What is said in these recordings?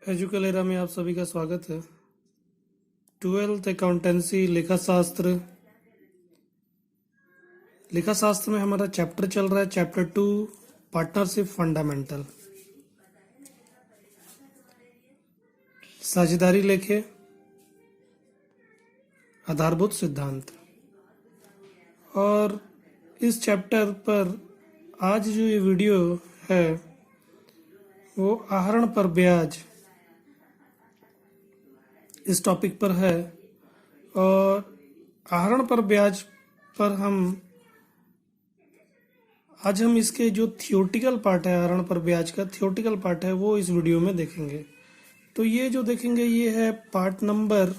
एजुकलेरा में आप सभी का स्वागत है। 12th अकाउंटेंसी लेखा शास्त्र में हमारा चैप्टर चल रहा है, चैप्टर 2 पार्टनरशिप फंडामेंटल। साझेदारी लेखे आधारभूत सिद्धांत। और इस चैप्टर पर आज जो ये वीडियो है वो आहरण पर ब्याज इस टॉपिक पर है। और आहरण पर ब्याज पर आज हम इसके जो थियोटिकल पार्ट है, आहरण पर ब्याज का थियोटिकल पार्ट है, वो इस वीडियो में देखेंगे। तो ये जो देखेंगे ये है पार्ट नंबर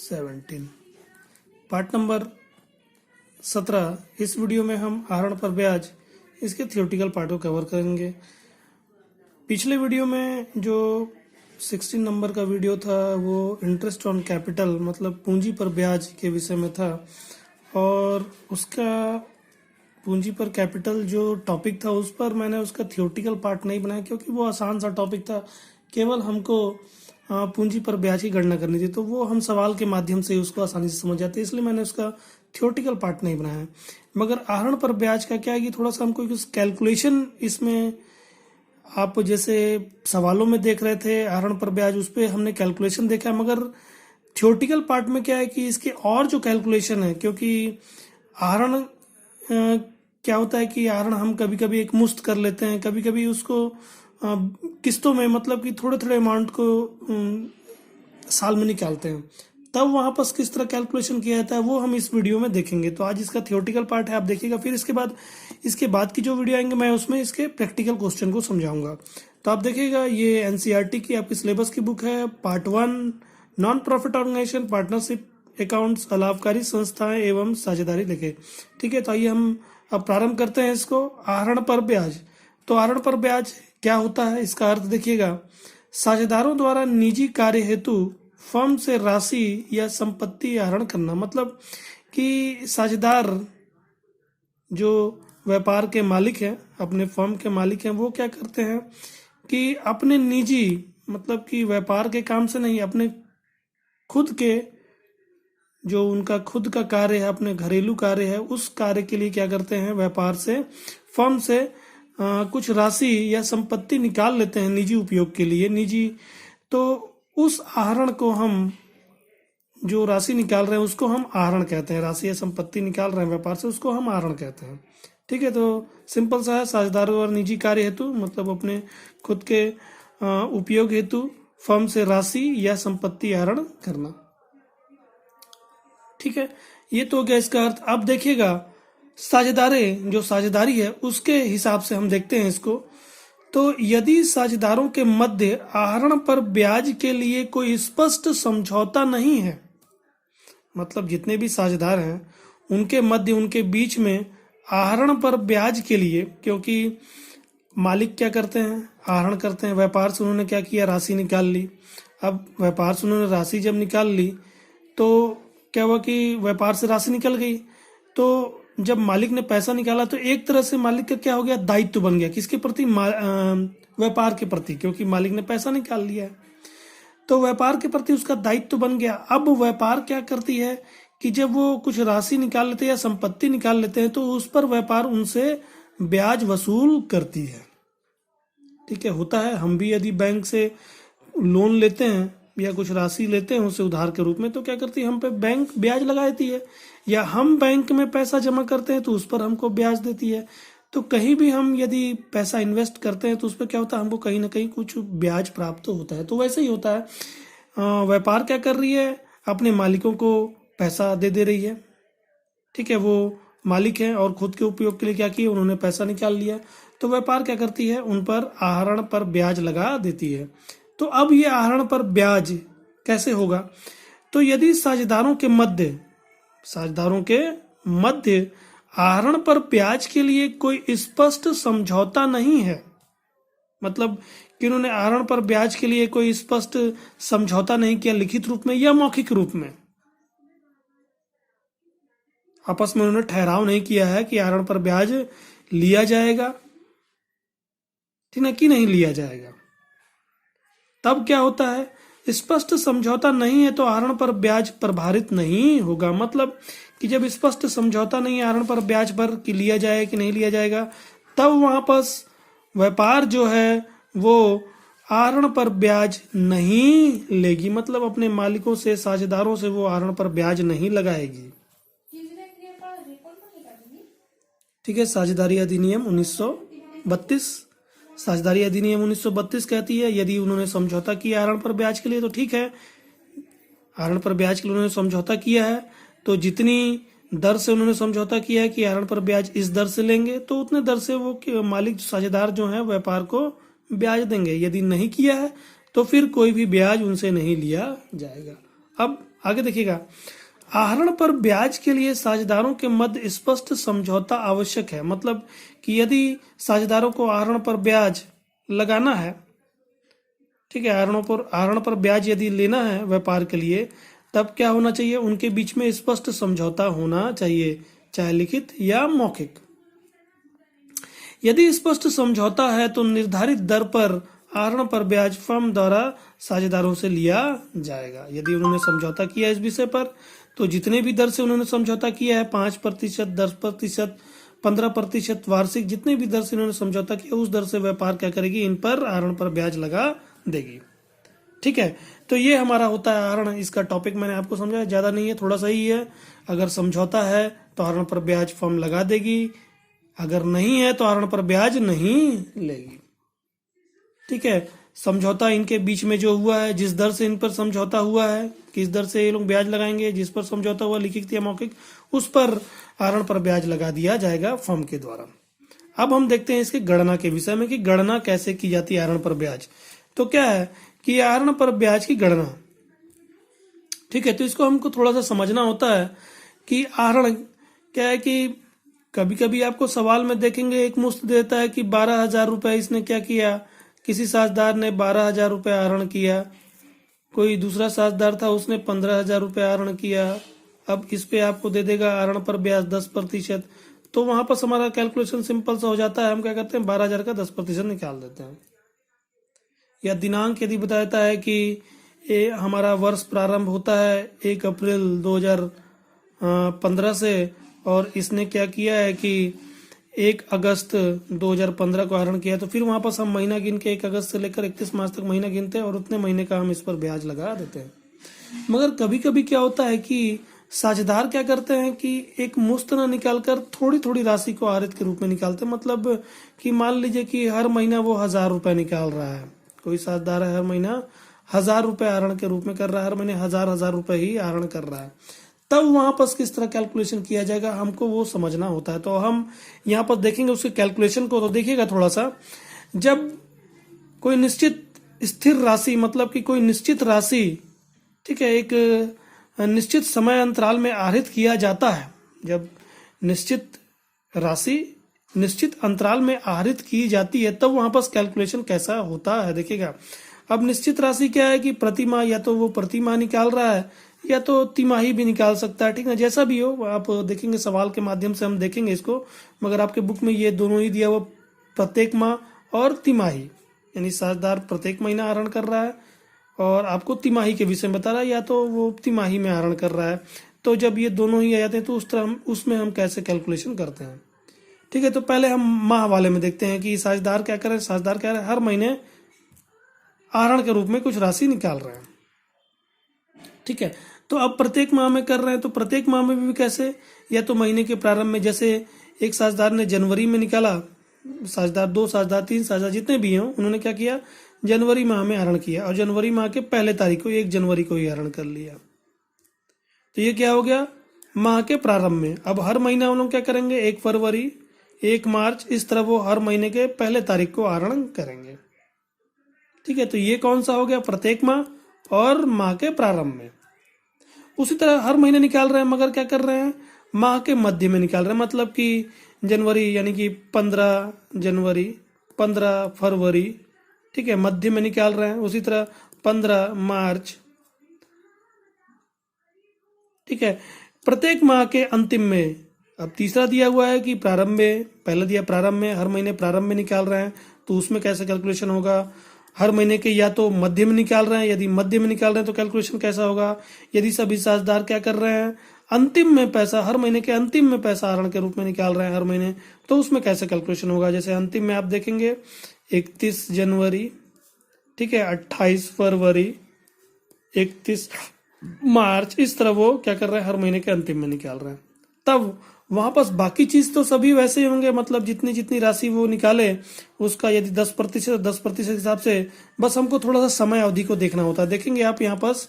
17। Part number 17। इस वीडियो में हम आहरण पर ब्याज इसके थियोटिकल पार्ट को कवर करेंगे। पिछले वीडियो में जो 16 नंबर का वीडियो था वो इंटरेस्ट ऑन कैपिटल मतलब पूंजी पर ब्याज के विषय में था। और उसका पूंजी पर कैपिटल जो टॉपिक था उस पर मैंने उसका थियोटिकल पार्ट नहीं बनाया क्योंकि वो आसान सा टॉपिक था, केवल हमको पूंजी पर ब्याज की गणना करनी थी, तो वो हम सवाल के माध्यम से उसको आसानी से समझ जाते, इसलिए मैंने उसका थियोटिकल पार्ट नहीं बनाया। मगर आहरण पर ब्याज का क्या है कि थोड़ा सा हमको कुछ कैलकुलेशन इसमें, आप जैसे सवालों में देख रहे थे आहरण पर ब्याज, उस पर हमने कैलकुलेशन देखा, मगर थियोटिकल पार्ट में क्या है कि इसके और जो कैलकुलेशन है, क्योंकि आहरण क्या होता है कि आहरण हम कभी कभी एक मुश्त कर लेते हैं, कभी कभी उसको किस्तों में मतलब कि थोड़े थोड़े अमाउंट को साल में निकालते हैं, तब वहां पर किस तरह कैलकुलेशन किया जाता है वो हम इस वीडियो में देखेंगे। तो आज इसका थियोटिकल पार्ट है, आप देखिएगा। फिर इसके बाद की जो वीडियो आएंगे मैं उसमें इसके प्रैक्टिकल क्वेश्चन को समझाऊंगा। तो आप देखिएगा, ये एनसीईआरटी की आपकी सिलेबस की बुक है। Part 1 non profit organisation, partnership accounts, अलाभकारी संस्थाएं एवं साझेदारी लेखे। ठीक है, तो आइए हम अब प्रारंभ करते हैं इसको। आहरण पर ब्याज। तो आहरण पर ब्याज क्या होता है, इसका अर्थ देखिएगा। साझेदारों द्वारा निजी कार्य हेतु फर्म से राशि या संपत्ति आहरण करना, मतलब कि साझेदार जो व्यापार के मालिक हैं, अपने फर्म के मालिक हैं, वो क्या करते हैं कि अपने निजी मतलब कि व्यापार के काम से नहीं, अपने खुद के जो उनका खुद का कार्य है, अपने घरेलू कार्य है, उस कार्य के लिए क्या करते हैं, व्यापार से, फर्म से कुछ राशि या संपत्ति निकाल लेते हैं निजी उपयोग के लिए, निजी। तो उस आहरण को हम, जो राशि निकाल रहे हैं उसको हम आहरण कहते हैं। राशि या संपत्ति निकाल रहे हैं व्यापार से, उसको हम आहरण कहते हैं। ठीक है, तो सिंपल सा है। साझेदारों और निजी कार्य हेतु मतलब अपने खुद के उपयोग हेतु फर्म से राशि या संपत्ति आहरण करना। ठीक है, ये तो हो गया इसका अर्थ। अब देखिएगा जो साझेदारी है उसके हिसाब से हम देखते हैं इसको। तो यदि साझेदारों के मध्य आहरण पर ब्याज के लिए कोई स्पष्ट समझौता नहीं है, मतलब जितने भी साझेदार हैं उनके मध्य, उनके बीच में आहरण पर ब्याज के लिए, क्योंकि मालिक क्या करते हैं, आहरण करते हैं। व्यापार से उन्होंने क्या किया, राशि निकाल ली। अब व्यापार से उन्होंने राशि जब निकाल ली तो क्या हुआ कि व्यापार से राशि निकल गई, तो जब मालिक ने पैसा निकाला तो एक तरह से मालिक का क्या हो गया, दायित्व बन गया। किसके प्रति, व्यापार के प्रति, क्योंकि मालिक ने पैसा निकाल लिया है तो व्यापार के प्रति उसका दायित्व बन गया। अब व्यापार क्या करती है कि जब वो कुछ राशि निकाल लेते हैं या संपत्ति निकाल लेते हैं तो उस पर व्यापार उनसे ब्याज वसूल करती है। ठीक है, होता है। हम भी यदि बैंक से लोन लेते हैं या कुछ राशि लेते हैं उनसे उधार के रूप में, तो क्या करती है, हम पे बैंक ब्याज लगा देती है। या हम बैंक में पैसा जमा करते हैं तो उस पर हमको ब्याज देती है। तो कहीं भी हम यदि पैसा इन्वेस्ट करते हैं तो उस पर क्या होता है, हमको कहीं ना कहीं कुछ ब्याज प्राप्त होता है। तो वैसे ही होता है, व्यापार क्या कर रही है, अपने मालिकों को पैसा दे रही है। ठीक है, वो मालिक है और खुद के उपयोग के लिए क्या किया, उन्होंने पैसा निकाल लिया, तो व्यापार क्या करती है, उन पर आहरण पर ब्याज लगा देती है। तो अब ये आहरण पर ब्याज कैसे होगा, तो यदि साझेदारों के मध्य आहरण पर ब्याज के लिए कोई स्पष्ट समझौता नहीं है, मतलब कि उन्होंने आहरण पर ब्याज के लिए कोई स्पष्ट समझौता नहीं किया लिखित रूप में या मौखिक रूप में, आपस में उन्होंने ठहराव नहीं किया है कि आहरण पर ब्याज लिया जाएगा, ठीक ना, कि नहीं लिया जाएगा, तब क्या होता है, स्पष्ट समझौता नहीं है तो आहरण पर ब्याज प्रभावित नहीं होगा। मतलब कि जब स्पष्ट समझौता नहीं है आहरण पर ब्याज पर कि लिया जाए कि नहीं लिया जाएगा, तब वहां पर व्यापार जो है वो आहरण पर ब्याज नहीं लेगी, मतलब अपने मालिकों से, साझेदारों से वो आहरण पर ब्याज नहीं लगाएगी। ठीक है, साझेदारी अधिनियम 1932, साझेदारी अधिनियम 1932 कहती है यदि उन्होंने समझौता किया आहरण पर ब्याज के लिए तो ठीक है, आहरण पर ब्याज के लिए उन्होंने समझौता किया है तो जितनी दर से उन्होंने समझौता किया है कि आहरण पर ब्याज इस दर से लेंगे तो उतने दर से वो मालिक साझेदार जो है व्यापार को ब्याज देंगे। यदि नहीं किया है तो फिर कोई भी ब्याज उनसे नहीं लिया जाएगा। अब आगे देखिएगा, आहरण पर ब्याज के लिए साझेदारों के मध्य स्पष्ट समझौता आवश्यक है। मतलब कि यदि साझेदारों को आहरण पर ब्याज लगाना है, ठीक है, आहरण पर ब्याज यदि लेना है व्यापार के लिए, तब क्या होना चाहिए, उनके बीच में स्पष्ट समझौता होना चाहिए, चाहे लिखित या मौखिक। यदि स्पष्ट समझौता है तो निर्धारित दर पर आहरण पर ब्याज फर्म द्वारा साझेदारों से लिया जाएगा। यदि उन्होंने समझौता किया इस विषय पर तो जितने भी दर से उन्होंने समझौता किया है, 5%, 10%, 15% वार्षिक, जितने भी दर से उन्होंने समझौता किया उस दर से व्यापार क्या करेगी, इन पर आहरण पर ब्याज लगा देगी। ठीक है, तो ये हमारा होता है आहरण। इसका टॉपिक मैंने आपको समझाया, ज्यादा नहीं है, थोड़ा सा ही है। अगर समझौता है तो आहरण पर ब्याज फर्म लगा देगी, अगर नहीं है तो आहरण पर ब्याज नहीं लेगी। ठीक है, समझौता इनके बीच में जो हुआ है, जिस दर से इन पर समझौता हुआ है, किस दर से ये लोग ब्याज लगाएंगे, जिस पर समझौता हुआ लिखित या मौखिक, उस पर आहरण पर ब्याज लगा दिया जाएगा फर्म के द्वारा। अब हम देखते हैं इसकी गणना के विषय में कि गणना कैसे की जाती है आहरण पर ब्याज। तो क्या है कि आहरण पर ब्याज की गणना, ठीक है, तो इसको हमको थोड़ा सा समझना होता है कि आहरण क्या है कि कभी कभी आपको सवाल में देखेंगे एक मुश्त देता है कि 12,000 रुपए इसने क्या किया, किसी साझेदार ने 12,000 रुपए आहरण किया, कोई दूसरा साझेदार था उसने 15,000 रुपए आहरण किया। अब इस पे आपको दे देगा आहरण पर ब्याज 10%। तो वहां पर हमारा कैलकुलेशन सिंपल सा हो जाता है, हम क्या करते हैं 12,000 का 10% निकाल देते हैं। या दिनांक यदि बताता है कि हमारा वर्ष प्रारंभ होता है 1 अप्रैल 2015 से और इसने क्या किया है कि 1 अगस्त 2015 को आहरण किया, तो फिर वहां पर हम महीना गिन के 1 अगस्त से लेकर 31 मार्च तक महीना गिनते हैं और उतने महीने का हम इस पर ब्याज लगा देते हैं। मगर कभी कभी क्या होता है कि साझेदार क्या करते हैं कि एक मुश्त न निकालकर थोड़ी थोड़ी राशि को आहरित के रूप में निकालते हैं। मतलब कि मान लीजिए कि हर महीना वो 1,000 रुपए निकाल रहा है, कोई साझेदार है हर महीना 1,000 रुपए आहरण के रूप में कर रहा है, हर महीने 1,000 रुपए ही आहरण कर रहा है, तब वहां पर किस तरह कैलकुलेशन किया जाएगा हमको वो समझना होता है। तो हम यहाँ पर देखेंगे उसके कैलकुलेशन को। तो देखिएगा थोड़ा सा, जब कोई निश्चित स्थिर राशि, मतलब कि कोई निश्चित राशि, ठीक है, एक निश्चित समय अंतराल में आहरित किया जाता है, जब निश्चित राशि निश्चित अंतराल में आहरित की जाती है तब वहां पर कैलकुलेशन कैसा होता है देखिएगा। अब निश्चित राशि क्या है कि प्रति माह, या तो वो प्रति माह निकाल रहा है या तो तिमाही भी निकाल सकता है, ठीक है, जैसा भी हो आप देखेंगे, सवाल के माध्यम से हम देखेंगे इसको। मगर आपके बुक में ये दोनों ही दिया हुआ, प्रत्येक माह और तिमाही, यानी साझेदार प्रत्येक महीना आहरण कर रहा है और आपको तिमाही के विषय में बता रहा है, या तो वो तिमाही में आहरण कर रहा है। तो जब ये दोनों ही आ जाते हैं तो उस तरह उसमें हम कैसे कैलकुलेशन करते हैं। ठीक है, तो पहले हम माह वाले में देखते हैं कि साझेदार क्या कर रहे हैं। साझेदार क्या है, हर महीने आहरण के रूप में कुछ राशि निकाल रहे हैं। ठीक है, तो अब प्रत्येक माह में कर रहे हैं, तो प्रत्येक माह में भी कैसे, या तो महीने के प्रारंभ में, जैसे एक साझेदार ने जनवरी में निकाला, साझेदार 2 साझेदार 3 साझेदार जितने भी हों, उन्होंने क्या किया, जनवरी माह में आहरण किया और जनवरी माह के पहले तारीख को 1 जनवरी को ही आहरण कर लिया। तो ये क्या हो गया, माह के प्रारंभ में। अब हर महीना हम लोग क्या करेंगे, 1 फरवरी, 1 मार्च, इस तरह वो हर महीने के पहले तारीख को आहरण करेंगे। ठीक है, तो ये कौन सा हो गया, प्रत्येक माह और माह के प्रारंभ में। उसी तरह हर महीने निकाल रहे हैं, मगर क्या कर रहे हैं, माह के मध्य में निकाल रहे हैं। मतलब कि जनवरी यानी कि 15 जनवरी, 15 फरवरी, ठीक है, मध्य में निकाल रहे हैं। उसी तरह 15 मार्च, ठीक है, प्रत्येक माह के अंतिम में, अब तीसरा दिया हुआ है कि प्रारंभ में, पहला दिया प्रारंभ में, हर महीने प्रारंभ में निकाल रहे हैं तो उसमें कैसे कैलकुलेशन होगा। हर महीने के या तो मध्य में निकाल रहे हैं, यदि मध्य में निकाल रहे हैं तो कैलकुलेशन कैसा होगा। यदि सभी साझेदार क्या कर रहे हैं, अंतिम में पैसा, हर महीने के अंतिम में पैसा आहरण के रूप में निकाल रहे हैं हर महीने, तो उसमें कैसे कैलकुलेशन होगा। जैसे अंतिम में आप देखेंगे 31 जनवरी, ठीक है, 28 फरवरी, 31 मार्च, इस तरह वो क्या कर रहे हैं, हर महीने के अंतिम में निकाल रहे हैं। तब वहां पास बाकी चीज तो सभी वैसे ही होंगे, मतलब जितनी जितनी राशि वो निकाले उसका यदि 10% 10% हिसाब से, बस हमको थोड़ा सा समय अवधि को देखना होता है। देखेंगे आप यहाँ पास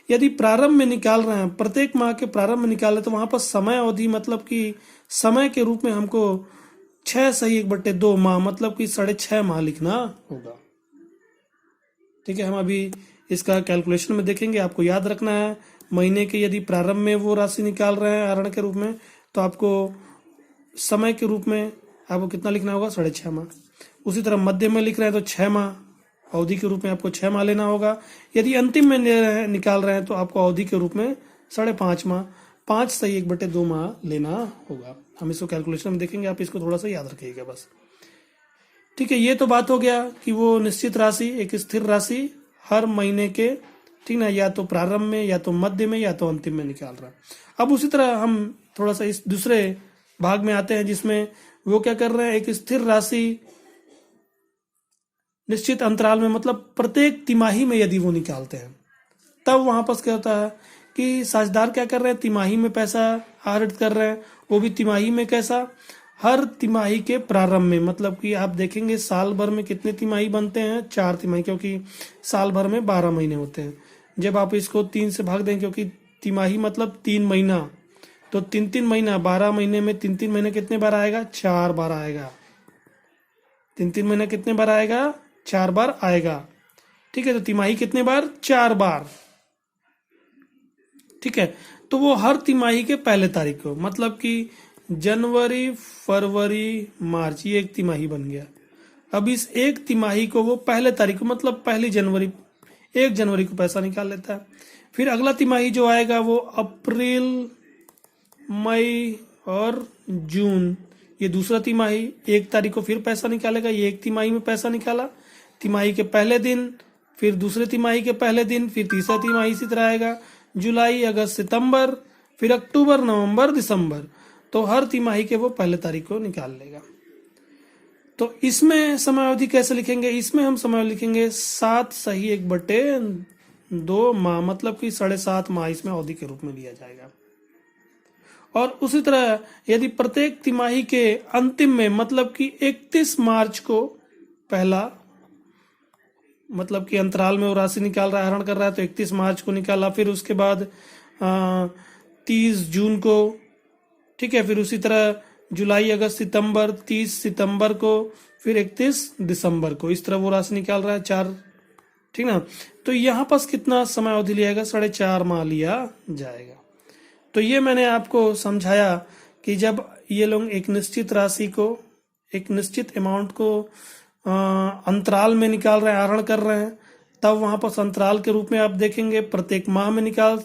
यदि प्रारंभ में निकाल रहे हैं, प्रत्येक माह के प्रारंभ में निकाले, तो वहां पर समय अवधि मतलब कि समय के रूप में हमको 6 सही 1/2 माह मतलब कि 6.5 माह लिखना होगा। ठीक है, हम अभी इसका कैलकुलेशन में देखेंगे। आपको याद रखना है, महीने के यदि प्रारंभ में वो राशि निकाल रहे हैं आहरण के रूप में, तो आपको समय के रूप में आपको कितना लिखना होगा, 6.5 माह। उसी तरह मध्य में लिख रहे हैं तो 6 माह अवधि के रूप में आपको 6 माह लेना होगा। यदि अंतिम में निकाल रहे हैं तो आपको अवधि के रूप में 5.5 माह, 5 सही 1/2 माह लेना होगा। हम इसको कैलकुलेशन में देखेंगे, आप इसको थोड़ा सा याद रखिएगा बस। ठीक है, ये तो बात हो गया कि वो निश्चित राशि, एक स्थिर राशि हर महीने के, ठीक ना, या तो प्रारंभ में या तो मध्य में या तो अंतिम में निकाल रहा है। अब उसी तरह हम थोड़ा सा इस दूसरे भाग में आते हैं जिसमें वो क्या कर रहे हैं, एक स्थिर राशि निश्चित अंतराल में, मतलब प्रत्येक तिमाही में यदि वो निकालते हैं, तब वहां पर क्या होता है कि साझेदार क्या कर रहे हैं, तिमाही में पैसा आहरित कर रहे हैं, वो भी तिमाही में कैसा, हर तिमाही के प्रारंभ में। मतलब कि आप देखेंगे साल भर में कितने तिमाही बनते हैं, 4 तिमाही, क्योंकि साल भर में 12 महीने होते हैं। जब आप इसको 3 से भाग दें, क्योंकि तिमाही मतलब 3 महीना, तो 3 महीना, 12 महीने में 3 महीने कितने बार आएगा, 4 बार आएगा। 3 महीना कितने बार आएगा, 4 बार आएगा। ठीक है, तो तिमाही कितने बार, 4 बार। ठीक है, तो वो हर तिमाही के पहले तारीख को, मतलब कि जनवरी फरवरी मार्च, ये एक तिमाही बन गया। अब इस एक तिमाही को वो पहले तारीख को, मतलब 1 जनवरी को पैसा निकाल लेता है। फिर अगला तिमाही जो आएगा वो अप्रैल, मई और जून, ये दूसरा तिमाही 1 तारीख को फिर पैसा निकालेगा। ये एक तिमाही में पैसा निकाला, तिमाही के पहले दिन, फिर दूसरे तिमाही के पहले दिन, फिर तीसरा तिमाही इसी तरह आएगा, जुलाई, अगस्त, सितंबर, फिर अक्टूबर, नवंबर, दिसंबर, तो हर तिमाही के वो पहले तारीख को निकाल लेगा। तो इसमें समयावधि कैसे लिखेंगे, इसमें हम समय लिखेंगे 7 सही 1/2 माह, मतलब कि 7.5 माह इसमें अवधि के रूप में लिया जाएगा। और उसी तरह यदि प्रत्येक तिमाही के अंतिम में, मतलब कि 31 मार्च को पहला, मतलब कि अंतराल में वो राशि निकाल रहा है, आहरण कर रहा है, तो 31 मार्च को निकाला, फिर उसके बाद 30 जून को, ठीक है, फिर उसी तरह जुलाई, अगस्त, सितंबर, 30 सितंबर को, फिर 31 दिसंबर को, इस तरह वो राशि निकाल रहा है 4, ठीक ना। तो यहाँ पास कितना समय अवधि लिया 4.5 माह लिया जाएगा। तो ये मैंने आपको समझाया कि जब ये लोग एक निश्चित राशि को, एक निश्चित अमाउंट को अंतराल में निकाल रहे हैं, आहरण कर रहे हैं, तब वहां पर अंतराल के रूप में आप देखेंगे प्रत्येक माह में निकाल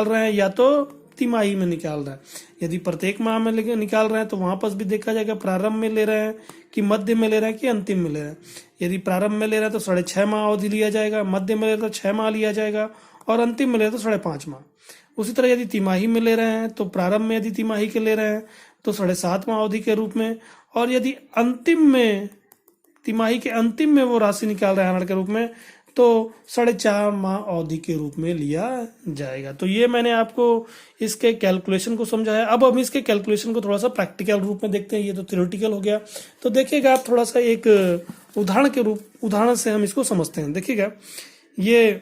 रहे हैं या तो तिमाही में निकाल रहे हैं। यदि प्रत्येक माह में निकाल रहे हैं तो वहां पर भी देखा जाएगा प्रारंभ में ले रहे हैं कि मध्य में ले रहे हैं कि अंतिम में ले रहे हैं। यदि प्रारंभ में ले रहे हैं तो 6.5 माह अवधि लिया जाएगा, मध्य में ले रहे हैं तो 6 माह लिया जाएगा, और अंतिम में ले रहे हैं तो 5.5 माह। उसी तरह यदि तिमाही में ले रहे हैं तो प्रारंभ में यदि तिमाही के ले रहे हैं तो 7.5 माह अवधि के रूप में, और यदि अंतिम में, तिमाही के अंतिम में वो राशि निकाल रहे हैं आहरण के रूप में, तो 4.5 माह अवधि के रूप में लिया जाएगा। तो ये मैंने आपको इसके कैलकुलेशन को समझाया। अब हम इसके कैलकुलेशन को थोड़ा सा प्रैक्टिकल रूप में देखते हैं। ये तो थ्योरेटिकल हो गया, तो देखिएगा आप थोड़ा सा एक उदाहरण से हम इसको समझते हैं। देखिएगा ये,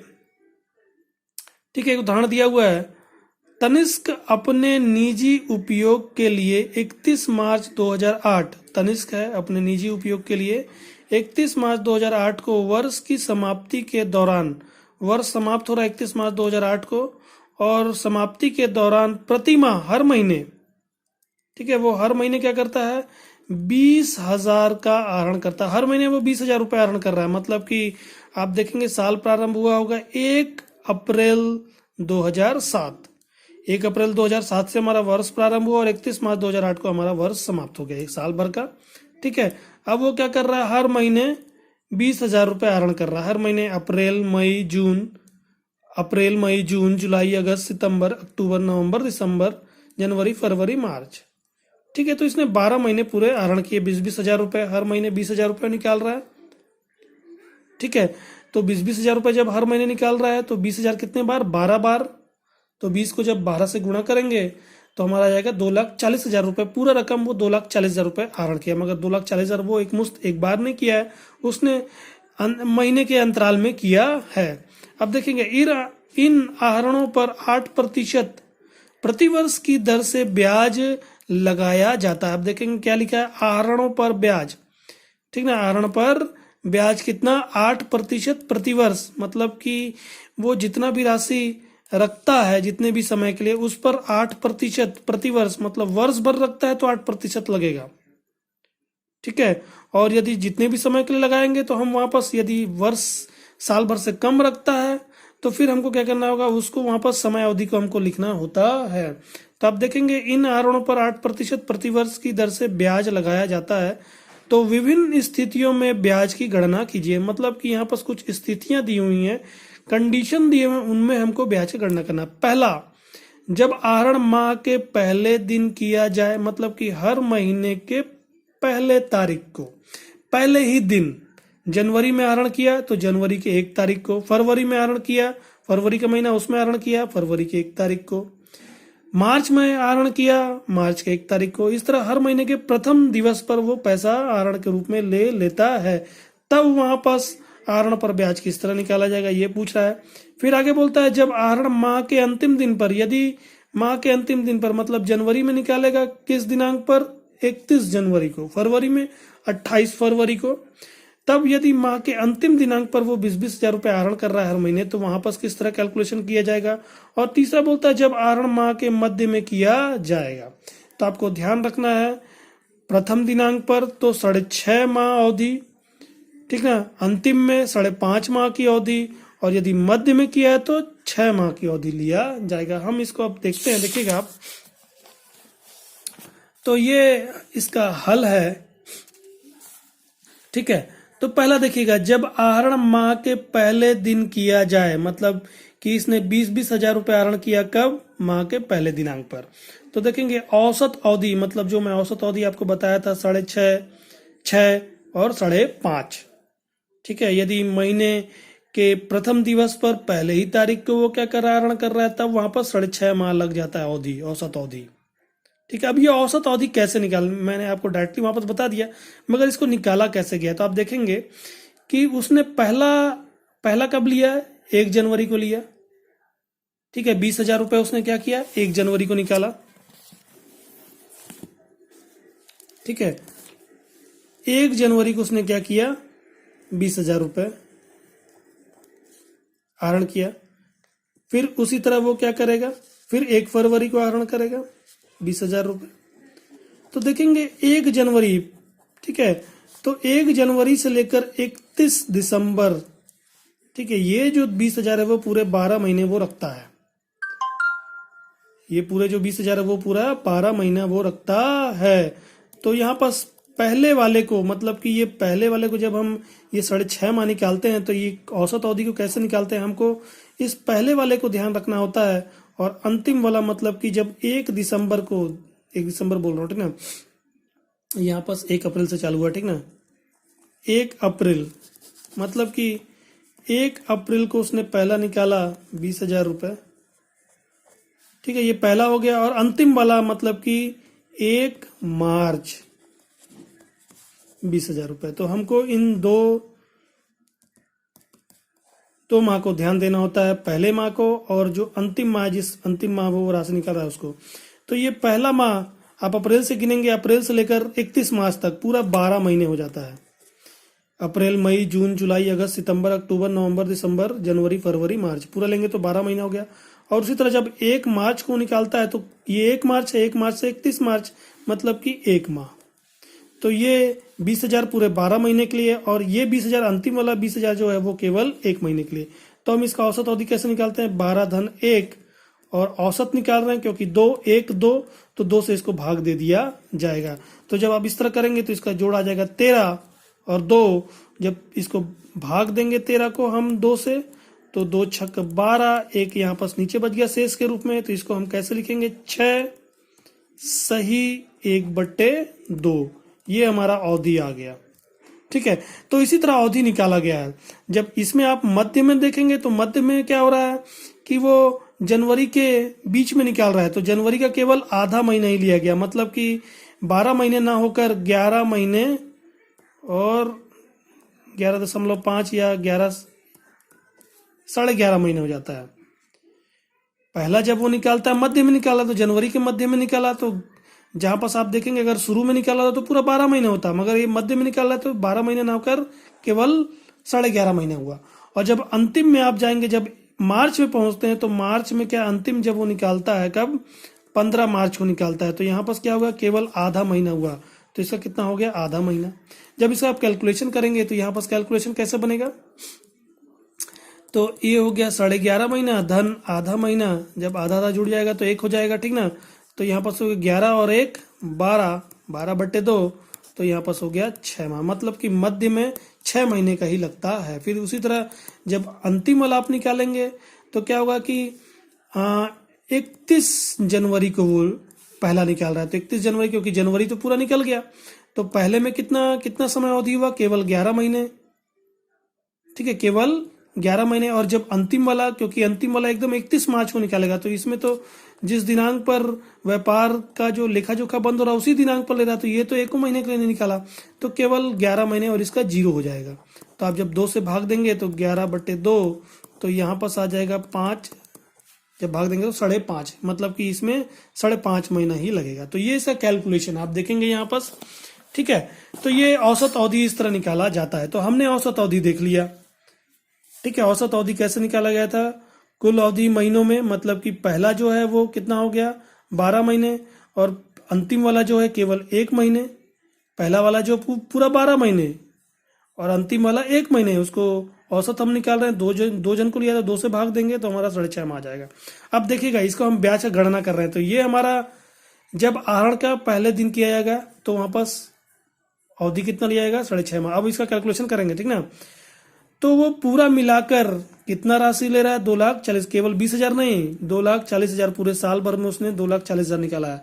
ठीक है, एक उदाहरण दिया हुआ है। तनिष्क अपने निजी उपयोग के लिए 31 मार्च 2008, तनिष्क है अपने निजी उपयोग के लिए 31 मार्च 2008 को वर्ष की समाप्ति के दौरान, वर्ष समाप्त हो रहा है 31 मार्च 2008 को, और समाप्ति के दौरान प्रतिमाह हर महीने, ठीक है, वो हर महीने क्या करता है, 20,000 का आहरण करता है। हर महीने वो 20,000 रुपये आहरण कर रहा है। मतलब कि आप देखेंगे साल प्रारंभ हुआ होगा 1 अप्रैल 2007, 1 अप्रैल 2007 से हमारा वर्ष प्रारंभ हुआ और 31 मार्च 2008 को हमारा वर्ष समाप्त हो गया, एक साल भर का। ठीक है, अब वो क्या कर रहा है, हर महीने 20,000 रुपये आहरण कर रहा है। हर महीने अप्रैल मई जून जुलाई अगस्त सितंबर अक्टूबर नवंबर दिसंबर जनवरी फरवरी मार्च। ठीक है, तो इसने 12 महीने पूरे आहरण किए, 20,000 रुपये, हर महीने 20,000 रुपये निकाल रहा है। ठीक है, तो 20,000 रुपये जब हर महीने निकाल रहा है तो 20,000 कितने बार, 12 बार। तो 20 को जब 12 से गुणा करेंगे तो हमारा आ जाएगा 2,40,000 रुपये। पूरा रकम वो 2,40,000 रुपये आहरण किया, मगर 2,40,000 वो एक मुश्त एक बार नहीं किया है, उसने महीने के अंतराल में किया है। अब देखेंगे इन आहरणों पर 8% प्रतिवर्ष की दर से ब्याज लगाया जाता है। अब देखेंगे क्या लिखा है, आहरणों पर ब्याज। ठीक ना, आहरण पर ब्याज कितना, 8% प्रतिवर्ष, मतलब कि वो जितना भी राशि रखता है जितने भी समय के लिए, उस पर 8% प्रतिवर्ष, मतलब वर्ष भर रखता है तो 8% लगेगा। ठीक है, और यदि जितने भी समय के लिए लगाएंगे तो हम वापस, यदि वर्ष साल भर से कम रखता है तो फिर हमको क्या करना होगा, उसको वापस समय अवधि को हमको लिखना होता है। तो आप देखेंगे इन आहरणों पर 8% प्रतिवर्ष की दर से ब्याज लगाया जाता है। तो विभिन्न स्थितियों में ब्याज की गणना कीजिए, मतलब कि यहाँ पर कुछ स्थितियां दी हुई हैं, कंडीशन दिए हुए, उनमें हमको ब्याज की गणना करना। पहला, जब आहरण माह के पहले दिन किया जाए, मतलब कि हर महीने के पहले तारीख को, पहले ही दिन। जनवरी में आहरण किया तो जनवरी के 1 तारीख को, फरवरी में आहरण किया, फरवरी का महीना उसमें आहरण किया फरवरी के 1 तारीख को, मार्च में आहरण किया मार्च के 1 तारीख को। इस तरह हर महीने के प्रथम दिवस पर वो पैसा आहरण के रूप में ले लेता है। तब वहां पास आहरण पर ब्याज किस तरह निकाला जाएगा, ये पूछ रहा है। फिर आगे बोलता है, जब आहरण माह के अंतिम दिन पर, यदि माह के अंतिम दिन पर मतलब जनवरी में निकालेगा किस दिनांक पर, 31 जनवरी को, फरवरी में 28 फरवरी को, तब यदि माह के अंतिम दिनांक पर वो 20,000 रुपये आहरण कर रहा है हर महीने, तो वहां पर किस तरह कैलकुलेशन किया जाएगा। और तीसरा बोलता है, जब आहरण माह के मध्य में किया जाएगा, तो आपको ध्यान रखना है, प्रथम दिनांक पर तो 6.5 माह अवधि, ठीक ना, अंतिम में 5.5 माह की अवधि, और यदि मध्य में किया है तो 6 माह की अवधि लिया जाएगा। हम इसको अब देखते हैं, देखिएगा आप। तो ये इसका हल है। ठीक है, तो पहला देखिएगा, जब आहरण माह के पहले दिन किया जाए, मतलब कि इसने 20,000 रुपये आहरण किया, कब, माह के पहले दिनांक पर। तो देखेंगे औसत अवधि, मतलब जो मैं औसत अवधि आपको बताया था 6.5, 6 और 5.5। ठीक है, यदि महीने के प्रथम दिवस पर पहले ही तारीख को वो क्या कर रहा है, आहरण कर रहा है, तब वहां पर 6.5 माह लग जाता है अवधि, औसत अवधि। ठीक है, अब ये औसत अवधि कैसे निकाल, मैंने आपको डायरेक्टली वापस बता दिया, मगर इसको निकाला कैसे गया। तो आप देखेंगे कि उसने पहला कब लिया, 1 जनवरी को लिया। ठीक है, 20,000 रुपये उसने क्या किया, 1 जनवरी को निकाला। ठीक है, 1 जनवरी को उसने क्या किया, 20,000 रुपये आहरण किया। फिर उसी तरह वो क्या करेगा, फिर 1 फरवरी को आहरण करेगा 20,000 रुपये। तो देखेंगे 1 जनवरी, ठीक है, तो 1 जनवरी से लेकर 31 दिसंबर, ठीक है, ये जो 20,000 है वो पूरे 12 महीने वो रखता है। ये पूरे जो 20,000 है वो पूरा 12 महीना वो रखता है। तो यहाँ पास पहले वाले को, मतलब कि ये पहले वाले को जब हम ये 6.5 माह निकालते हैं, तो ये औसत अवधि को कैसे निकालते हैं, हमको इस पहले वाले को ध्यान रखना होता है। और अंतिम वाला, मतलब कि जब 1 दिसंबर को, 1 दिसंबर बोल रहा हूँ, ठीक ना, यहाँ पास 1 अप्रैल से चालू हुआ, ठीक ना, 1 अप्रैल, मतलब कि 1 अप्रैल को उसने पहला निकाला 20,000 रुपये। ठीक है, ये पहला हो गया। और अंतिम वाला मतलब कि 1 मार्च 20,000 रुपये। तो हमको इन दो माह को ध्यान देना होता है, पहले माह को और जो अंतिम माह, जिस अंतिम माह वो राशि निकल रहा है उसको। तो ये पहला माह आप अप्रैल से गिनेंगे, अप्रैल से लेकर 31 मार्च तक पूरा 12 महीने हो जाता है। अप्रैल मई जून जुलाई अगस्त सितंबर अक्टूबर नवंबर दिसंबर जनवरी फरवरी मार्च, पूरा लेंगे तो 12 महीना हो गया। और उसी तरह जब 1 मार्च को निकालता है तो ये 1 मार्च है, 1 मार्च से 31 मार्च, मतलब कि 1 माह। तो ये 20,000 पूरे 12 महीने के लिए, और ये 20,000 अंतिम वाला 20,000 जो है वो केवल 1 महीने के लिए। तो हम इसका औसत अवधि कैसे निकालते हैं, 12 धन 1, और औसत निकाल रहे हैं क्योंकि 2 1 2, तो 2 से इसको भाग दे दिया जाएगा। तो जब आप इस तरह करेंगे तो इसका जोड़ आ जाएगा 13 और 2, जब इसको भाग देंगे 13 को हम 2 से, तो 2 छक 12, एक यहाँ पास नीचे बच गया शेष के रूप में, तो इसको हम कैसे लिखेंगे 6 सही 1/2, ये हमारा अवधि आ गया। ठीक है, तो इसी तरह अवधि निकाला गया है। जब इसमें आप मध्य में देखेंगे तो मध्य में क्या हो रहा है कि वो जनवरी के बीच में निकाल रहा है, तो जनवरी का केवल आधा महीना ही लिया गया, मतलब कि 12 महीने ना होकर 11 महीने और 11.5 या 11 11.5 महीने हो जाता है। पहला जब वो निकालता है मध्य में निकाला, तो जनवरी के मध्य में निकाला, तो जहां पास आप देखेंगे अगर शुरू में निकाला था तो पूरा 12 महीने होता, मगर ये मध्य में निकाला है तो 12 महीने ना होकर केवल 11.5 महीने हुआ। और जब अंतिम में आप जाएंगे, जब मार्च में पहुंचते हैं, तो मार्च में क्या अंतिम जब वो निकालता है कब 15 मार्च को निकालता है, तो यहाँ पास क्या होगा केवल आधा महीना हुआ, तो इसका कितना हो गया आधा महीना। जब इसका आप कैलकुलेशन करेंगे तो यहाँ पास कैलकुलेशन कैसे बनेगा, तो ये हो गया 11.5 महीना धन आधा महीना, जब आधा आधा जुड़ जाएगा तो 1 हो जाएगा, ठीक ना। तो यहाँ पास हो गया 11 और 1 12, 12/2, तो यहाँ पास हो गया 6 माह, मतलब कि मध्य में 6 महीने का ही लगता है। फिर उसी तरह जब अंतिम वाला आप निकालेंगे तो क्या होगा कि 31 जनवरी को वो पहला निकाल रहा है, तो 31 जनवरी, क्योंकि जनवरी तो पूरा निकल गया, तो पहले में कितना समय अवधि हुआ, केवल 11 महीने। ठीक है, केवल 11 महीने। और जब अंतिम वाला, क्योंकि अंतिम वाला एकदम 31 मार्च को निकालेगा, तो इसमें तो जिस दिनांक पर व्यापार का जो लेखा जोखा बंद हो रहा है उसी दिनांक पर ले रहा, तो ये तो 1 महीने के लिए नहीं निकाला, तो केवल 11 महीने और इसका 0 हो जाएगा। तो आप जब 2 से भाग देंगे तो 11/2, तो यहाँ पास आ जाएगा 5, जब भाग देंगे तो 5.5, मतलब कि इसमें 5.5 महीना ही लगेगा। तो ये इसका कैलकुलेशन आप देखेंगे यहाँ पास। ठीक है, तो ये औसत अवधि इस तरह निकाला जाता है। तो हमने औसत अवधि देख लिया। ठीक है, औसत अवधि कैसे निकाला गया था, कुल अवधि महीनों में, मतलब कि पहला जो है वो कितना हो गया 12 महीने, और अंतिम वाला जो है केवल 1 महीने। पहला वाला जो पूरा 12 महीने और अंतिम वाला 1 महीने, उसको औसत हम निकाल रहे हैं, दो जन को लिया था, 2 से भाग देंगे तो हमारा 6.5 माह आ जाएगा। अब देखिएगा, इसको हम ब्याज का गणना कर रहे हैं, तो ये हमारा जब आहरण का पहले दिन किया जाएगा तो वहां पास अवधि कितना लिया जाएगा 6.5 माह। अब इसका कैलकुलेशन करेंगे, ठीक ना। तो वो पूरा मिलाकर कितना राशि ले रहा है 2,40,000, केवल 20,000 नहीं, 2,40,000 पूरे साल भर में उसने 2,40,000 निकाला है।